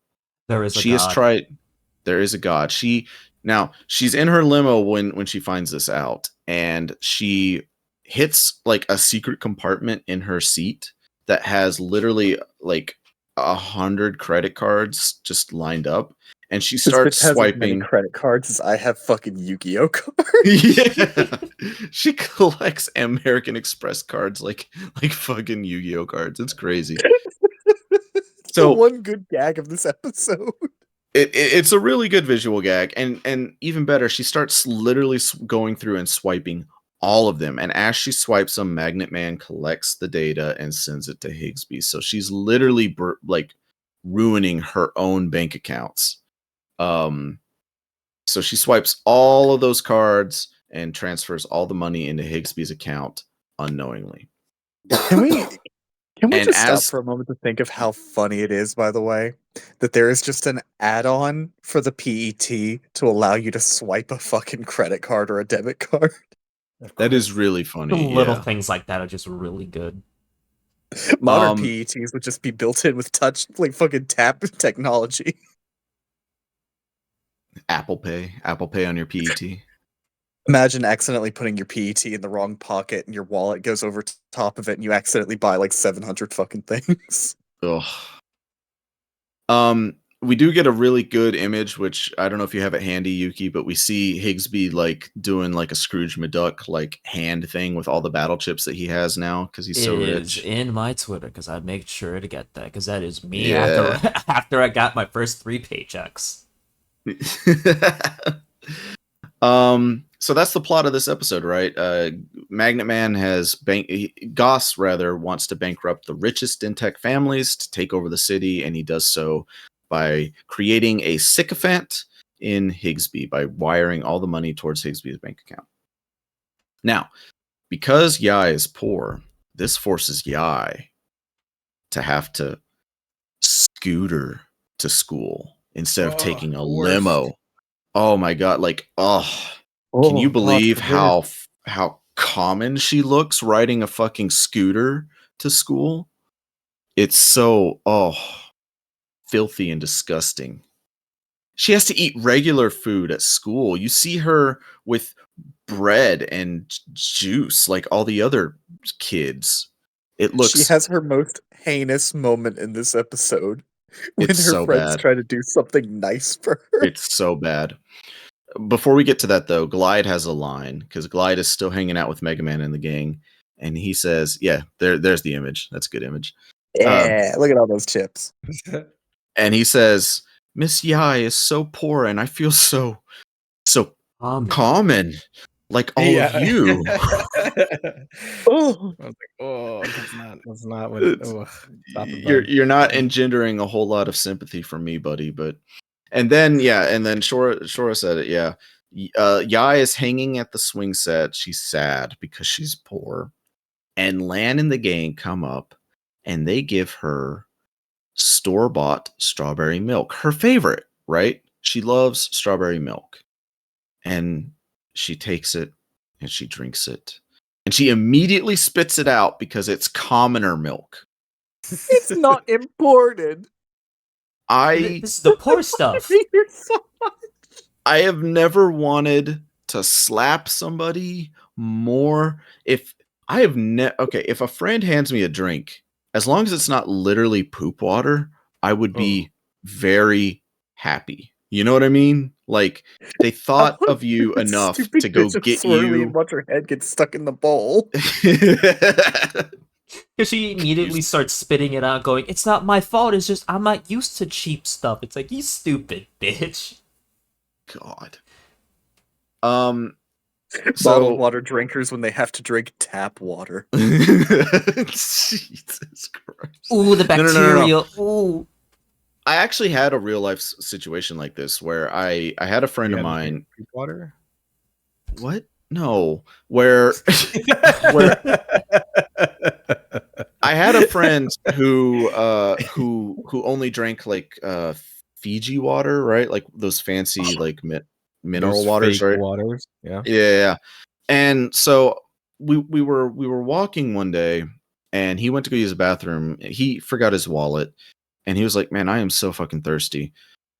Speaker 1: There is a
Speaker 2: She has
Speaker 1: god.
Speaker 2: tried. There is a god. She's in her limo when she finds this out, and she hits like a secret compartment in her seat that has literally like 100 credit cards just lined up, and she
Speaker 4: This
Speaker 2: starts
Speaker 4: bitch has as many
Speaker 2: swiping.
Speaker 4: credit cards as I have fucking Yu-Gi-Oh cards.
Speaker 2: Yeah, she collects American Express cards like fucking Yu-Gi-Oh cards. It's crazy.
Speaker 4: The
Speaker 2: So
Speaker 4: one good gag of this episode.
Speaker 2: it's a really good visual gag, and even better, she starts literally going through and swiping all of them. And as she swipes them, Magnet Man collects the data and sends it to Higsby. So she's literally like ruining her own bank accounts. So she swipes all of those cards and transfers all the money into Higsby's account unknowingly.
Speaker 4: Can we
Speaker 2: And
Speaker 4: just stop
Speaker 2: as
Speaker 4: for a moment to think of how funny it is, by the way, that there is just an add-on for the PET to allow you to swipe a fucking credit card or a debit card?
Speaker 2: that is really
Speaker 1: The
Speaker 2: funny.
Speaker 1: little
Speaker 2: Yeah.
Speaker 1: things like that are just really good.
Speaker 4: Modern PETs would just be built in with touch, like fucking tap technology.
Speaker 2: Apple Pay on your PET.
Speaker 4: Imagine accidentally putting your PET in the wrong pocket and your wallet goes over top of it and you accidentally buy like 700 fucking things.
Speaker 2: Ugh. We do get a really good image, which I don't know if you have it handy, Yuki, but we see Higsby like doing like a Scrooge McDuck like hand thing with all the battle chips that he has now because he's so
Speaker 1: It is
Speaker 2: rich.
Speaker 1: in my Twitter because I made sure to get that because that is me
Speaker 2: Yeah.
Speaker 1: after I got my first 3 paychecks.
Speaker 2: So that's the plot of this episode, right? Magnet Man has Goss rather wants to bankrupt the richest Dintech families to take over the city, and he does so by creating a sycophant in Higsby by wiring all the money towards Higsby's bank account. Now, because Yai is poor, this forces Yai to have to scooter to school instead of taking a limo. Oh my god, like, can you believe how common she looks riding a fucking scooter to school? It's so filthy and disgusting. She has to eat regular food at school. You see her with bread and juice like all the other kids. It looks
Speaker 4: She has her most heinous moment in this episode when her
Speaker 2: it's so
Speaker 4: friends
Speaker 2: bad.
Speaker 4: try to do something nice for her.
Speaker 2: It's so bad. Before we get to that, though, Glide has a line because Glide is still hanging out with Megaman and the gang, and he says, "Yeah, there's the image. That's a good image."
Speaker 4: Yeah, look at all those chips.
Speaker 2: And he says, "Miss Yai is so poor, and I feel so common, like all of you."
Speaker 4: Oh,
Speaker 3: I was like, oh, that's not what.
Speaker 2: It's-
Speaker 3: Oh, stop it, bud.
Speaker 2: You're not engendering a whole lot of sympathy from me, buddy. But and then Shorah said it. Yeah, Yai is hanging at the swing set. She's sad because she's poor, and Lan and the gang come up, and they give her store-bought strawberry milk, her favorite. Right? She loves strawberry milk, and she takes it and she drinks it, and she immediately spits it out because it's commoner milk.
Speaker 4: it's not imported.
Speaker 1: This is the poor stuff.
Speaker 4: You're so much.
Speaker 2: I have never wanted to slap somebody more. If a friend hands me a drink, as long as it's not literally poop water, I would be very happy. You know what I mean? Like, they thought of you enough
Speaker 4: Stupid
Speaker 2: to go
Speaker 4: bitch of
Speaker 2: get
Speaker 4: Swirly
Speaker 2: you.
Speaker 4: and watch her head get stuck in the bowl.
Speaker 1: Because she immediately starts spitting it out, going, "It's not my fault, it's just I'm not used to cheap stuff." It's like, you stupid bitch.
Speaker 2: God.
Speaker 4: Bottled water drinkers when they have to drink tap water.
Speaker 2: Jesus Christ.
Speaker 1: Ooh, the
Speaker 2: No, no, no, no, no.
Speaker 1: bacteria. Ooh.
Speaker 2: I actually had a real life situation like this where I had a friend of mine.
Speaker 3: Water.
Speaker 2: What? No. Where where I had a friend who only drank like Fiji water, right? Like those fancy like mineral
Speaker 3: Those
Speaker 2: waters,
Speaker 3: fake
Speaker 2: right?
Speaker 3: waters. Yeah.
Speaker 2: Yeah. And so we were walking one day and he went to go use the bathroom. He forgot his wallet and he was like, "Man, I am so fucking thirsty."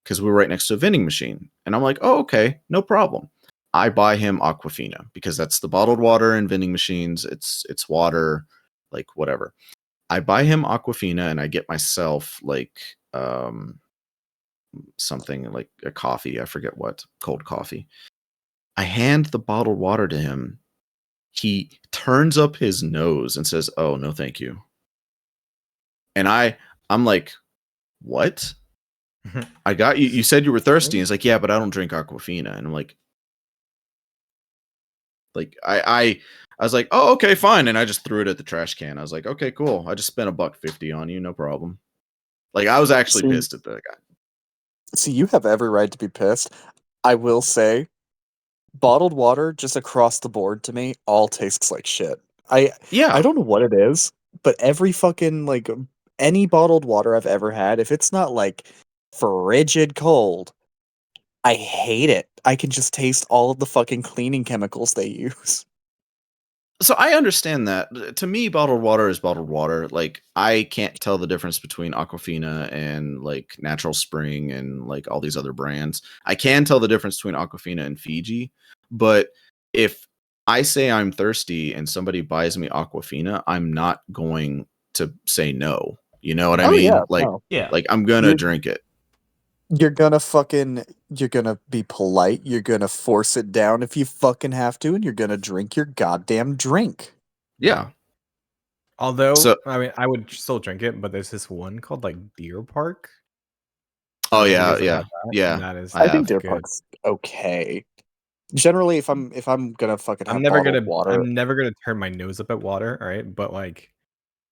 Speaker 2: Because we were right next to a vending machine. And I'm like, "Oh, okay, no problem." I buy him Aquafina because that's the bottled water in vending machines. It's water, like whatever. I buy him Aquafina and I get myself like something like a coffee. I forget what, cold coffee. I hand the bottled water to him. He turns up his nose and says, "Oh, no, thank you." And I'm like, "What? I got you. You said you were thirsty." And he's like, "Yeah, but I don't drink Aquafina." And I'm like I was like, "Oh, okay, fine." And I just threw it at the trash can. I was like, "Okay, cool. I just spent $1.50 on you, no problem." Like I was actually pissed at the guy.
Speaker 4: See, you have every right to be pissed. I will say, bottled water just across the board to me all tastes like shit. I
Speaker 2: Yeah.
Speaker 4: don't know what it is, but every fucking like any bottled water I've ever had, if it's not like frigid cold, I hate it. I can just taste all of the fucking cleaning chemicals they use.
Speaker 2: So I understand that. To me, bottled water is bottled water. Like I can't tell the difference between Aquafina and like Natural Spring and like all these other brands. I can tell the difference between Aquafina and Fiji, but if I say I'm thirsty and somebody buys me Aquafina, I'm not going to say no. You know what I
Speaker 4: Oh
Speaker 2: mean?
Speaker 4: yeah,
Speaker 2: Like
Speaker 4: no.
Speaker 1: Yeah.
Speaker 2: I'm gonna
Speaker 4: You're
Speaker 2: drink it.
Speaker 4: you're gonna be polite, you're gonna force it down if you fucking have to, and you're gonna drink your goddamn drink.
Speaker 2: Yeah.
Speaker 3: Although,
Speaker 2: So
Speaker 3: I mean, I would still drink it, but there's this one called like Deer Park.
Speaker 2: oh
Speaker 3: Have you
Speaker 2: yeah,
Speaker 3: guys ever
Speaker 2: yeah.
Speaker 3: had that?
Speaker 2: Yeah.
Speaker 3: And that is
Speaker 2: I
Speaker 4: I think
Speaker 2: have.
Speaker 4: Deer
Speaker 3: good.
Speaker 4: Park's okay. Generally, if I'm gonna fucking have bottled water,
Speaker 3: I'm never gonna turn my nose up at water, all right? But like,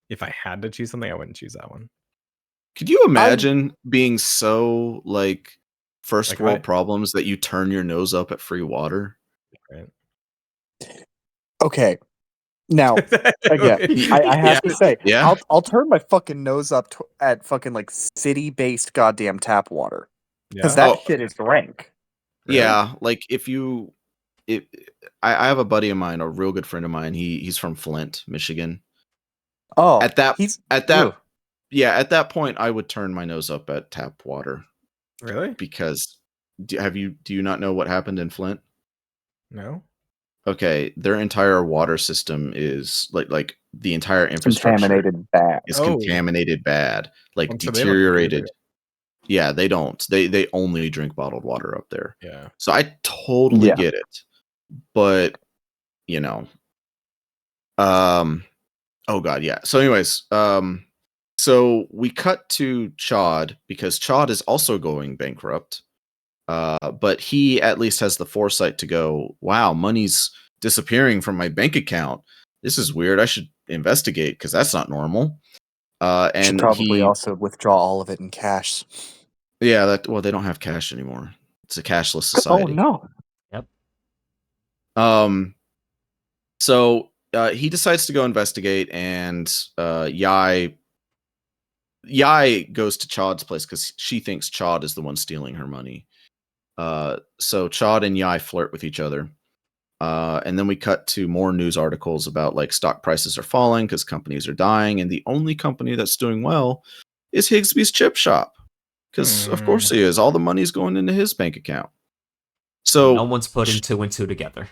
Speaker 3: if I had to choose something, I wouldn't choose that one.
Speaker 2: Could you imagine being so like first
Speaker 3: Like,
Speaker 2: world problems that you turn your nose up at free water?
Speaker 3: Right?
Speaker 4: okay. Now, again, I have to say,
Speaker 2: Yeah.
Speaker 4: I'll turn my fucking nose up at fucking like city-based goddamn tap water because
Speaker 3: Yeah.
Speaker 4: that
Speaker 2: Oh,
Speaker 4: shit is rank.
Speaker 3: Really?
Speaker 2: yeah. Like if you, it, I have a buddy of mine, a real good friend of mine. He's from Flint, Michigan.
Speaker 4: Oh,
Speaker 2: At that,
Speaker 4: he's
Speaker 2: at that point, I would turn my nose up at tap water
Speaker 3: Really?
Speaker 2: because do you not know what happened in Flint?
Speaker 3: No.
Speaker 2: Okay, their entire water system is like the entire infrastructure
Speaker 4: contaminated bad.
Speaker 2: is
Speaker 3: Oh.
Speaker 2: contaminated bad, like
Speaker 3: So they don't drink it,
Speaker 2: deteriorated. Yeah, they don't. They only drink bottled water up there.
Speaker 3: Yeah.
Speaker 2: So I totally
Speaker 4: Yeah.
Speaker 2: get it. But, you know, oh god, yeah. So anyways, so we cut to Chod because Chod is also going bankrupt. But he at least has the foresight to go, "Wow, money's disappearing from my bank account. This is weird. I should investigate because that's not normal."
Speaker 4: Should
Speaker 2: And
Speaker 4: probably also withdraw all of it in cash.
Speaker 2: yeah, well, they don't have cash anymore. It's a cashless
Speaker 4: Oh
Speaker 2: society.
Speaker 4: no!
Speaker 1: Yep.
Speaker 2: So he decides to go investigate, and Yai goes to Chod's place because she thinks Chod is the one stealing her money. So Chod and Yai flirt with each other. And then we cut to more news articles about like stock prices are falling because companies are dying, and the only company that's doing well is Higsby's chip shop. Because of course he is. All the money's going into his bank account. So
Speaker 1: No one's putting two and two together.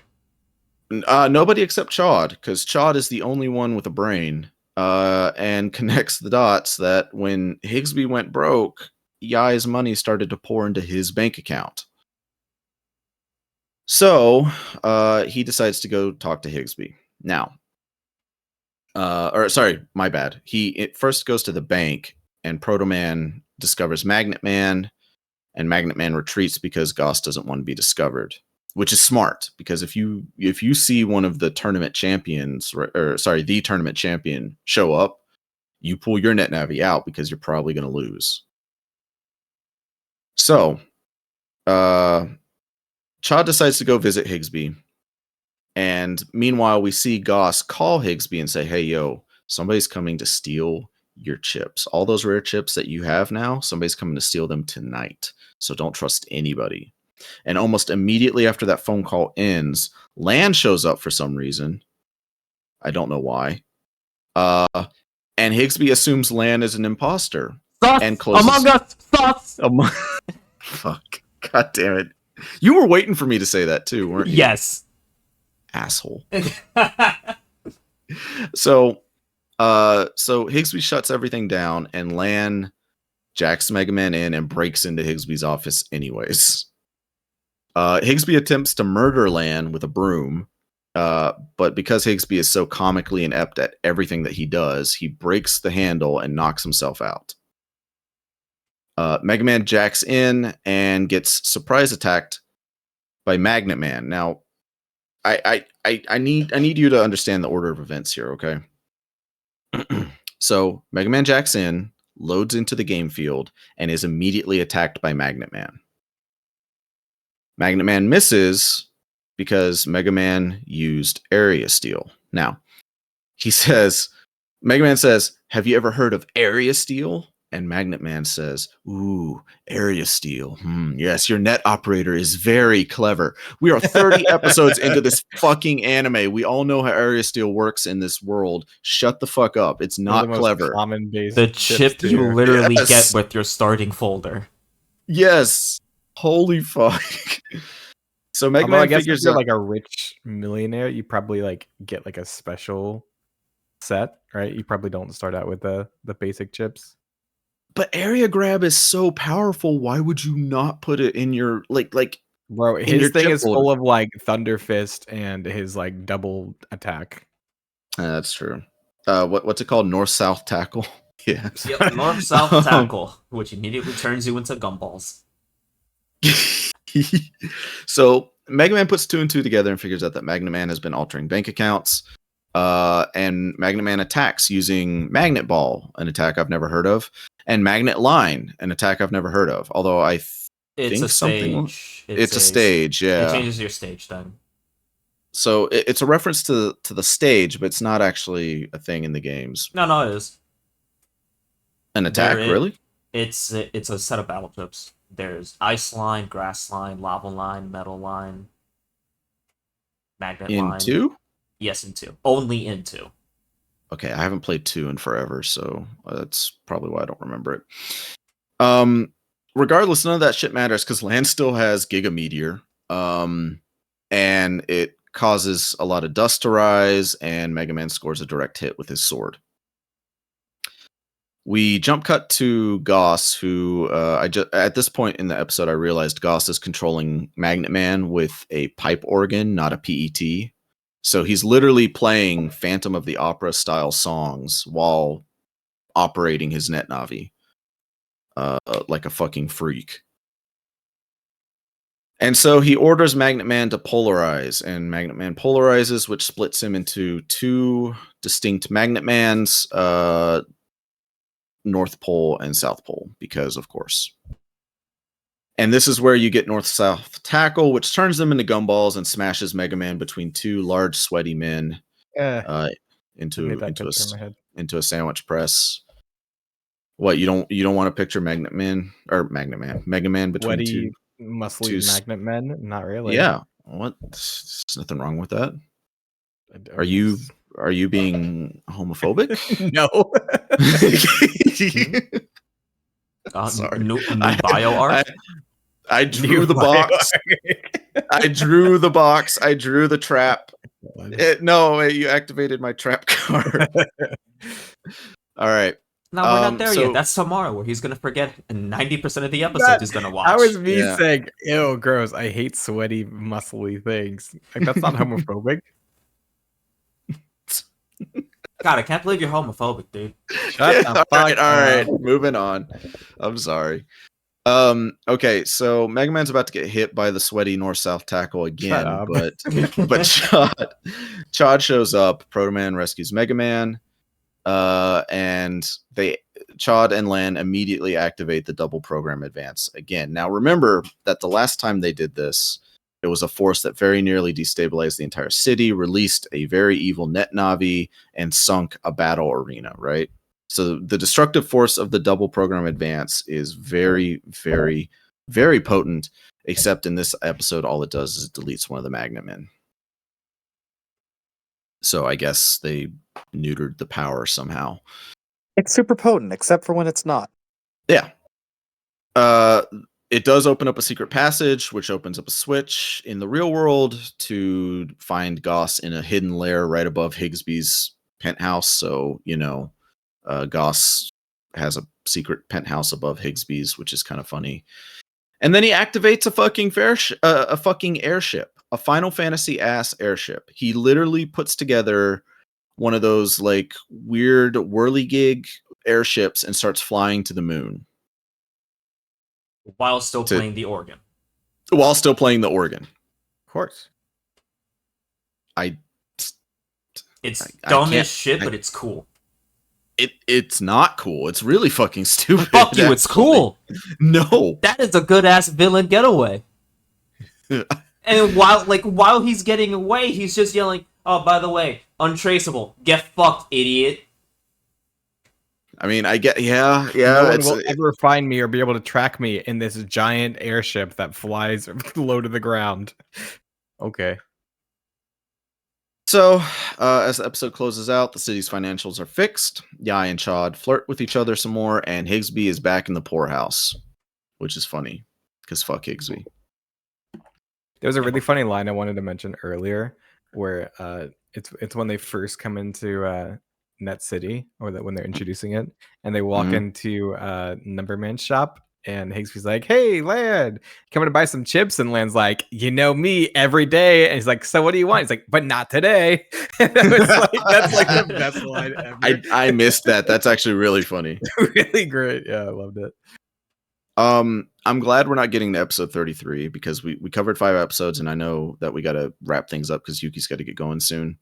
Speaker 2: nobody except Chod, because Chod is the only one with a brain, and connects the dots that when Higsby went broke, Yai's money started to pour into his bank account. So he decides to go talk to Higsby. Now, or sorry, my bad. He first goes to the bank, and Proto Man discovers Magnet Man, and Magnet Man retreats because Goss doesn't want to be discovered. which is smart because if you see one of the tournament champions, the tournament champion show up, you pull your net navi out because you're probably going to lose. So, Chad decides to go visit Higsby, and meanwhile, we see Goss call Higsby and say, "Hey, yo, somebody's coming to steal your chips. All those rare chips that you have now, somebody's coming to steal them tonight. So don't trust anybody." And almost immediately after that phone call ends, Lan shows up for some reason. I don't know why. And Higsby assumes Lan is an imposter.
Speaker 1: Sus!
Speaker 2: And closes...
Speaker 1: Among Us! Sus!
Speaker 2: Fuck. God damn it. You were waiting for me to say that too, weren't you?
Speaker 1: Yes.
Speaker 2: Asshole. So Higsby shuts everything down, and Lan jacks Megaman in and breaks into Higsby's office anyways. Higsby attempts to murder Lan with a broom, but because Higsby is so comically inept at everything that he does, he breaks the handle and knocks himself out. Megaman jacks in and gets surprise attacked by Magnet Man. Now, I need you to understand the order of events here, okay? So Megaman jacks in, loads into the game field, and is immediately attacked by Magnet Man. Magnet Man misses because Mega Man used area steal. Now, Mega Man says, "Have you ever heard of area steal?" And Magnet Man says, "Ooh, area steal. Yes, your net operator is very clever. We are 30 episodes into this fucking anime. We all know how area steal works in this world. Shut the fuck up. It's not clever."
Speaker 1: The chip you literally get with your starting folder.
Speaker 2: Yes. Holy fuck. So Mega Man figures out,
Speaker 3: like a rich millionaire, you probably like get like a special set, right? You probably don't start out with the basic chips.
Speaker 2: But area grab is so powerful. Why would you not put it in your like
Speaker 3: bro, his thing is full of like Thunder Fist and his like double attack.
Speaker 2: That's true. What's it called? North-South tackle? Yeah.
Speaker 1: Yep, North-South tackle, which immediately turns you into gumballs.
Speaker 2: So Mega Man puts 2 and 2 together and figures out that Magnet Man has been altering bank accounts. And Magnet Man attacks using Magnet Ball, an attack I've never heard of, and Magnet Line, an attack I've never heard of. Although I think
Speaker 1: stage.
Speaker 2: It's a stage, yeah.
Speaker 1: It changes your stage then.
Speaker 2: So it's a reference to the stage, but it's not actually a thing in the games.
Speaker 1: No, it is.
Speaker 2: An attack, really?
Speaker 1: It's a set of battle chips. There's Ice Line, Grass Line, Lava Line, Metal Line, Magnet Line.
Speaker 2: In 2?
Speaker 1: Yes, in 2. Only in 2.
Speaker 2: Okay, I haven't played 2 in forever, so that's probably why I don't remember it. Regardless, none of that shit matters because Lan still has Giga Meteor, and it causes a lot of dust to rise, and Mega Man scores a direct hit with his sword. We jump cut to Goss, who at this point in the episode, I realized Goss is controlling Magnet Man with a pipe organ, not a PET. So he's literally playing Phantom of the Opera style songs while operating his net navi, like a fucking freak. And so he orders Magnet Man to polarize, and Magnet Man polarizes, which splits him into 2 distinct Magnet Mans, North Pole and South Pole, because of course. And this is where you get North-South tackle, which turns them into gumballs and smashes Mega Man between 2 large sweaty men into a sandwich press. What, you don't want to picture Mega Man between
Speaker 3: sweaty,
Speaker 2: 2
Speaker 3: muscly Magnet Men? Not really.
Speaker 2: Yeah. What? There's nothing wrong with that. Are you being homophobic?
Speaker 3: No.
Speaker 1: Sorry. New bio art?
Speaker 2: I drew the box. I drew the box. I drew the trap. You activated my trap card. All right.
Speaker 1: No, we're not there yet. That's tomorrow, where he's gonna forget 90% of the episodes he's gonna watch.
Speaker 3: That was me saying, "Ew, gross! I hate sweaty, muscly things." Like that's not homophobic.
Speaker 1: God, I can't believe you're homophobic, dude.
Speaker 2: Shut the fuck up. All right, moving on. I'm sorry. Okay, so Mega Man's about to get hit by the sweaty north-south tackle again,
Speaker 3: up.
Speaker 2: but Chad shows up. Proto Man rescues Mega Man, and Chad and Lan immediately activate the double program advance again. Now remember that the last time they did this, it was a force that very nearly destabilized the entire city, released a very evil net Navi, and sunk a battle arena, right? So the destructive force of the double program advance is very, very, very potent, except in this episode, all it does is it deletes one of the Magna Men. So I guess they neutered the power somehow.
Speaker 4: It's super potent, except for when it's not.
Speaker 2: Yeah. It does open up a secret passage, which opens up a switch in the real world to find Goss in a hidden lair right above Higsby's penthouse. So, Goss has a secret penthouse above Higsby's, which is kind of funny. And then he activates a fucking airship, a Final Fantasy ass airship. He literally puts together one of those like weird whirligig airships and starts flying to the moon
Speaker 1: While still playing the organ.
Speaker 2: while still playing the organ.
Speaker 3: Of course.
Speaker 1: It's
Speaker 2: I
Speaker 1: dumb
Speaker 2: can't-
Speaker 1: as shit, but it's cool.
Speaker 2: It's not cool. It's really fucking stupid.
Speaker 1: Fuck you, it's
Speaker 2: actually.
Speaker 1: cool.
Speaker 2: No.
Speaker 1: That is a good ass villain getaway. And while he's getting away, he's just yelling, "Oh, by the way, untraceable. Get fucked, idiot."
Speaker 2: I mean, I get, yeah.
Speaker 3: No one
Speaker 2: It's,
Speaker 3: will ever find me or be able to track me in this giant airship that flies low to the ground. Okay.
Speaker 2: so, as the episode closes out, the city's financials are fixed. Yai and Chad flirt with each other some more, and Higsby is back in the poorhouse, which is funny because fuck Higsby.
Speaker 3: There was a really funny line I wanted to mention earlier, where it's when they first come into Net City, or when they're introducing it, and they walk
Speaker 2: Mhm.
Speaker 3: into Numberman's shop, and Higsby's like, "Hey, Land, coming to buy some chips?" And Land's like, "You know me every day." And he's like, "So what do you want?" He's like, "But not today." And I was like, that's like the best line ever.
Speaker 2: I missed that. That's actually really funny.
Speaker 3: Really great. Yeah, I loved it.
Speaker 2: I'm glad we're not getting to episode 33 because we covered 5 episodes, and I know that we got to wrap things up because Yuki's got to get going soon.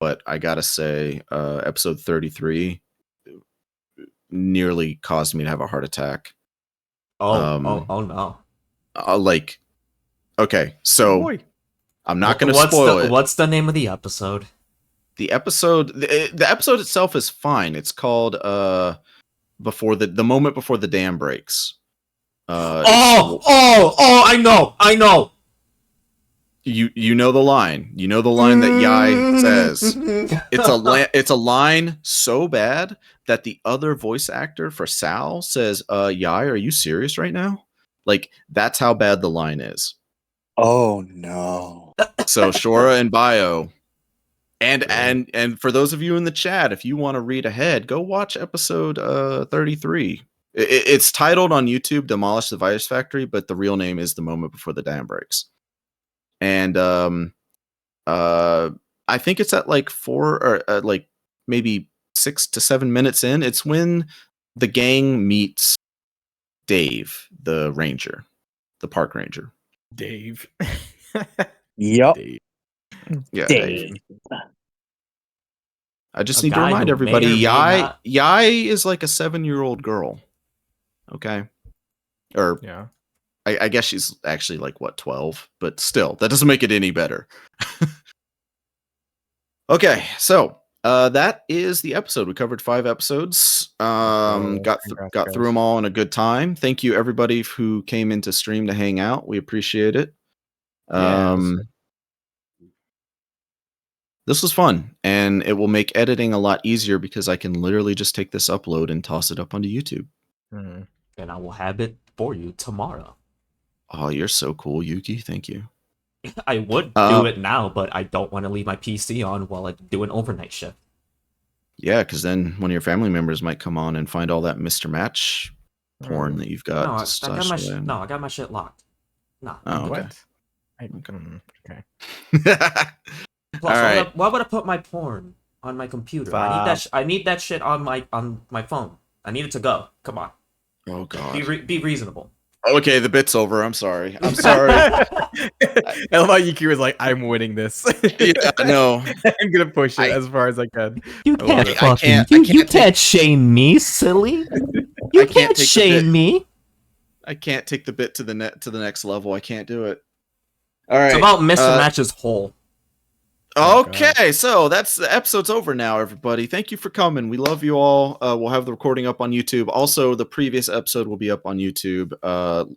Speaker 2: But I gotta say, episode 33 nearly caused me to have a heart attack.
Speaker 1: Oh no.
Speaker 2: Okay, so
Speaker 3: Boy.
Speaker 2: I'm not going to
Speaker 1: What's
Speaker 2: spoil it.
Speaker 1: What's the name of the episode?
Speaker 2: The episode itself is fine. It's called before the moment before the dam breaks.
Speaker 1: I know.
Speaker 2: You know the line. You know the line that Yai says. It's a line so bad that the other voice actor for Sal says, Yai, are you serious right now? Like, that's how bad the line is.
Speaker 4: Oh no.
Speaker 2: So Shorah and Bio. And for those of you in the chat, if you want to read ahead, go watch episode 33. It's titled on YouTube Demolish the Virus Factory, but the real name is The Moment Before the Dam Breaks. And I think it's at like 4 or like maybe 6 to 7 minutes in. It's when the gang meets Dave, the ranger, the park ranger.
Speaker 3: Dave.
Speaker 4: Yep.
Speaker 3: Dave.
Speaker 2: Yeah,
Speaker 4: Dave.
Speaker 2: I just
Speaker 1: A
Speaker 2: need to
Speaker 1: guy
Speaker 2: remind
Speaker 1: who
Speaker 2: everybody,
Speaker 1: may or may not-
Speaker 2: Yai is like a 7-year-old girl. Okay. Or
Speaker 3: Yeah.
Speaker 2: I guess she's actually like, what, 12? But still, that doesn't make it any better. Okay, so that is the episode. We covered 5 episodes. Got
Speaker 3: congrats,
Speaker 2: through
Speaker 3: guys.
Speaker 2: them all in a good time. Thank you, everybody who came into stream to hang out. We appreciate it.
Speaker 3: Yeah,
Speaker 2: This was fun, and it will make editing a lot easier because I can literally just take this upload and toss it up onto YouTube.
Speaker 3: Mhm.
Speaker 1: And I will have it for you tomorrow.
Speaker 2: Oh, you're so cool, Yuki. Thank you.
Speaker 1: I would do it now, but I don't want to leave my PC on while I do an overnight shift.
Speaker 2: Yeah, because then one of your family members might come on and find all that Mr. Match porn that you've got.
Speaker 1: No, I got
Speaker 2: stashed
Speaker 1: my
Speaker 2: away.
Speaker 1: I got my shit locked. No.
Speaker 2: Oh, okay.
Speaker 3: What? Okay.
Speaker 1: Plus,
Speaker 2: All right.
Speaker 1: why would I put my porn on my computer? I need that shit on my phone. I need it to go. Come on.
Speaker 2: Oh god.
Speaker 1: Be reasonable.
Speaker 2: Okay, the bit's over. I'm sorry. I'm sorry.
Speaker 3: I love how Yukki was like, "I'm winning this.
Speaker 2: Yeah, no.
Speaker 3: I'm gonna push it
Speaker 2: I-
Speaker 3: as far as I can."
Speaker 1: You
Speaker 3: I love
Speaker 1: can't
Speaker 3: it.
Speaker 1: fucking
Speaker 2: I
Speaker 1: you
Speaker 2: can't
Speaker 1: can't
Speaker 2: take-
Speaker 1: shame me, silly. You
Speaker 2: I can't
Speaker 1: can't
Speaker 2: take the
Speaker 1: shame
Speaker 2: bit.
Speaker 1: me.
Speaker 2: I can't take the bit to the next level. I can't do it. All right.
Speaker 1: It's about Mr. Match's hole.
Speaker 3: Oh,
Speaker 2: Okay, so that's the episode's over now, everybody. Thank you for coming. We love you all. We'll have the recording up on YouTube. Also, the previous episode will be up on YouTube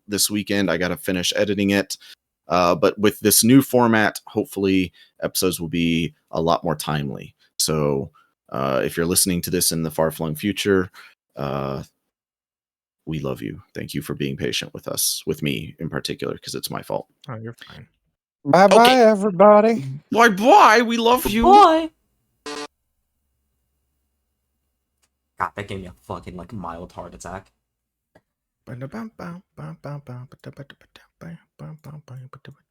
Speaker 2: this weekend. I got to finish editing it. But with this new format, hopefully episodes will be a lot more timely. So if you're listening to this in the far-flung future, we love you. Thank you for being patient with us, with me in particular, because it's my fault.
Speaker 3: Oh, you're fine.
Speaker 4: Bye bye,
Speaker 2: Okay.
Speaker 4: everybody.
Speaker 2: Bye. We love you.
Speaker 1: Boy. God, that gave me a fucking like mild heart attack.
Speaker 3: Ba-da-bum-bum, bum-bum-bum, ba-da-ba-da-ba-da, bum-bum-bum, ba-da-ba-da.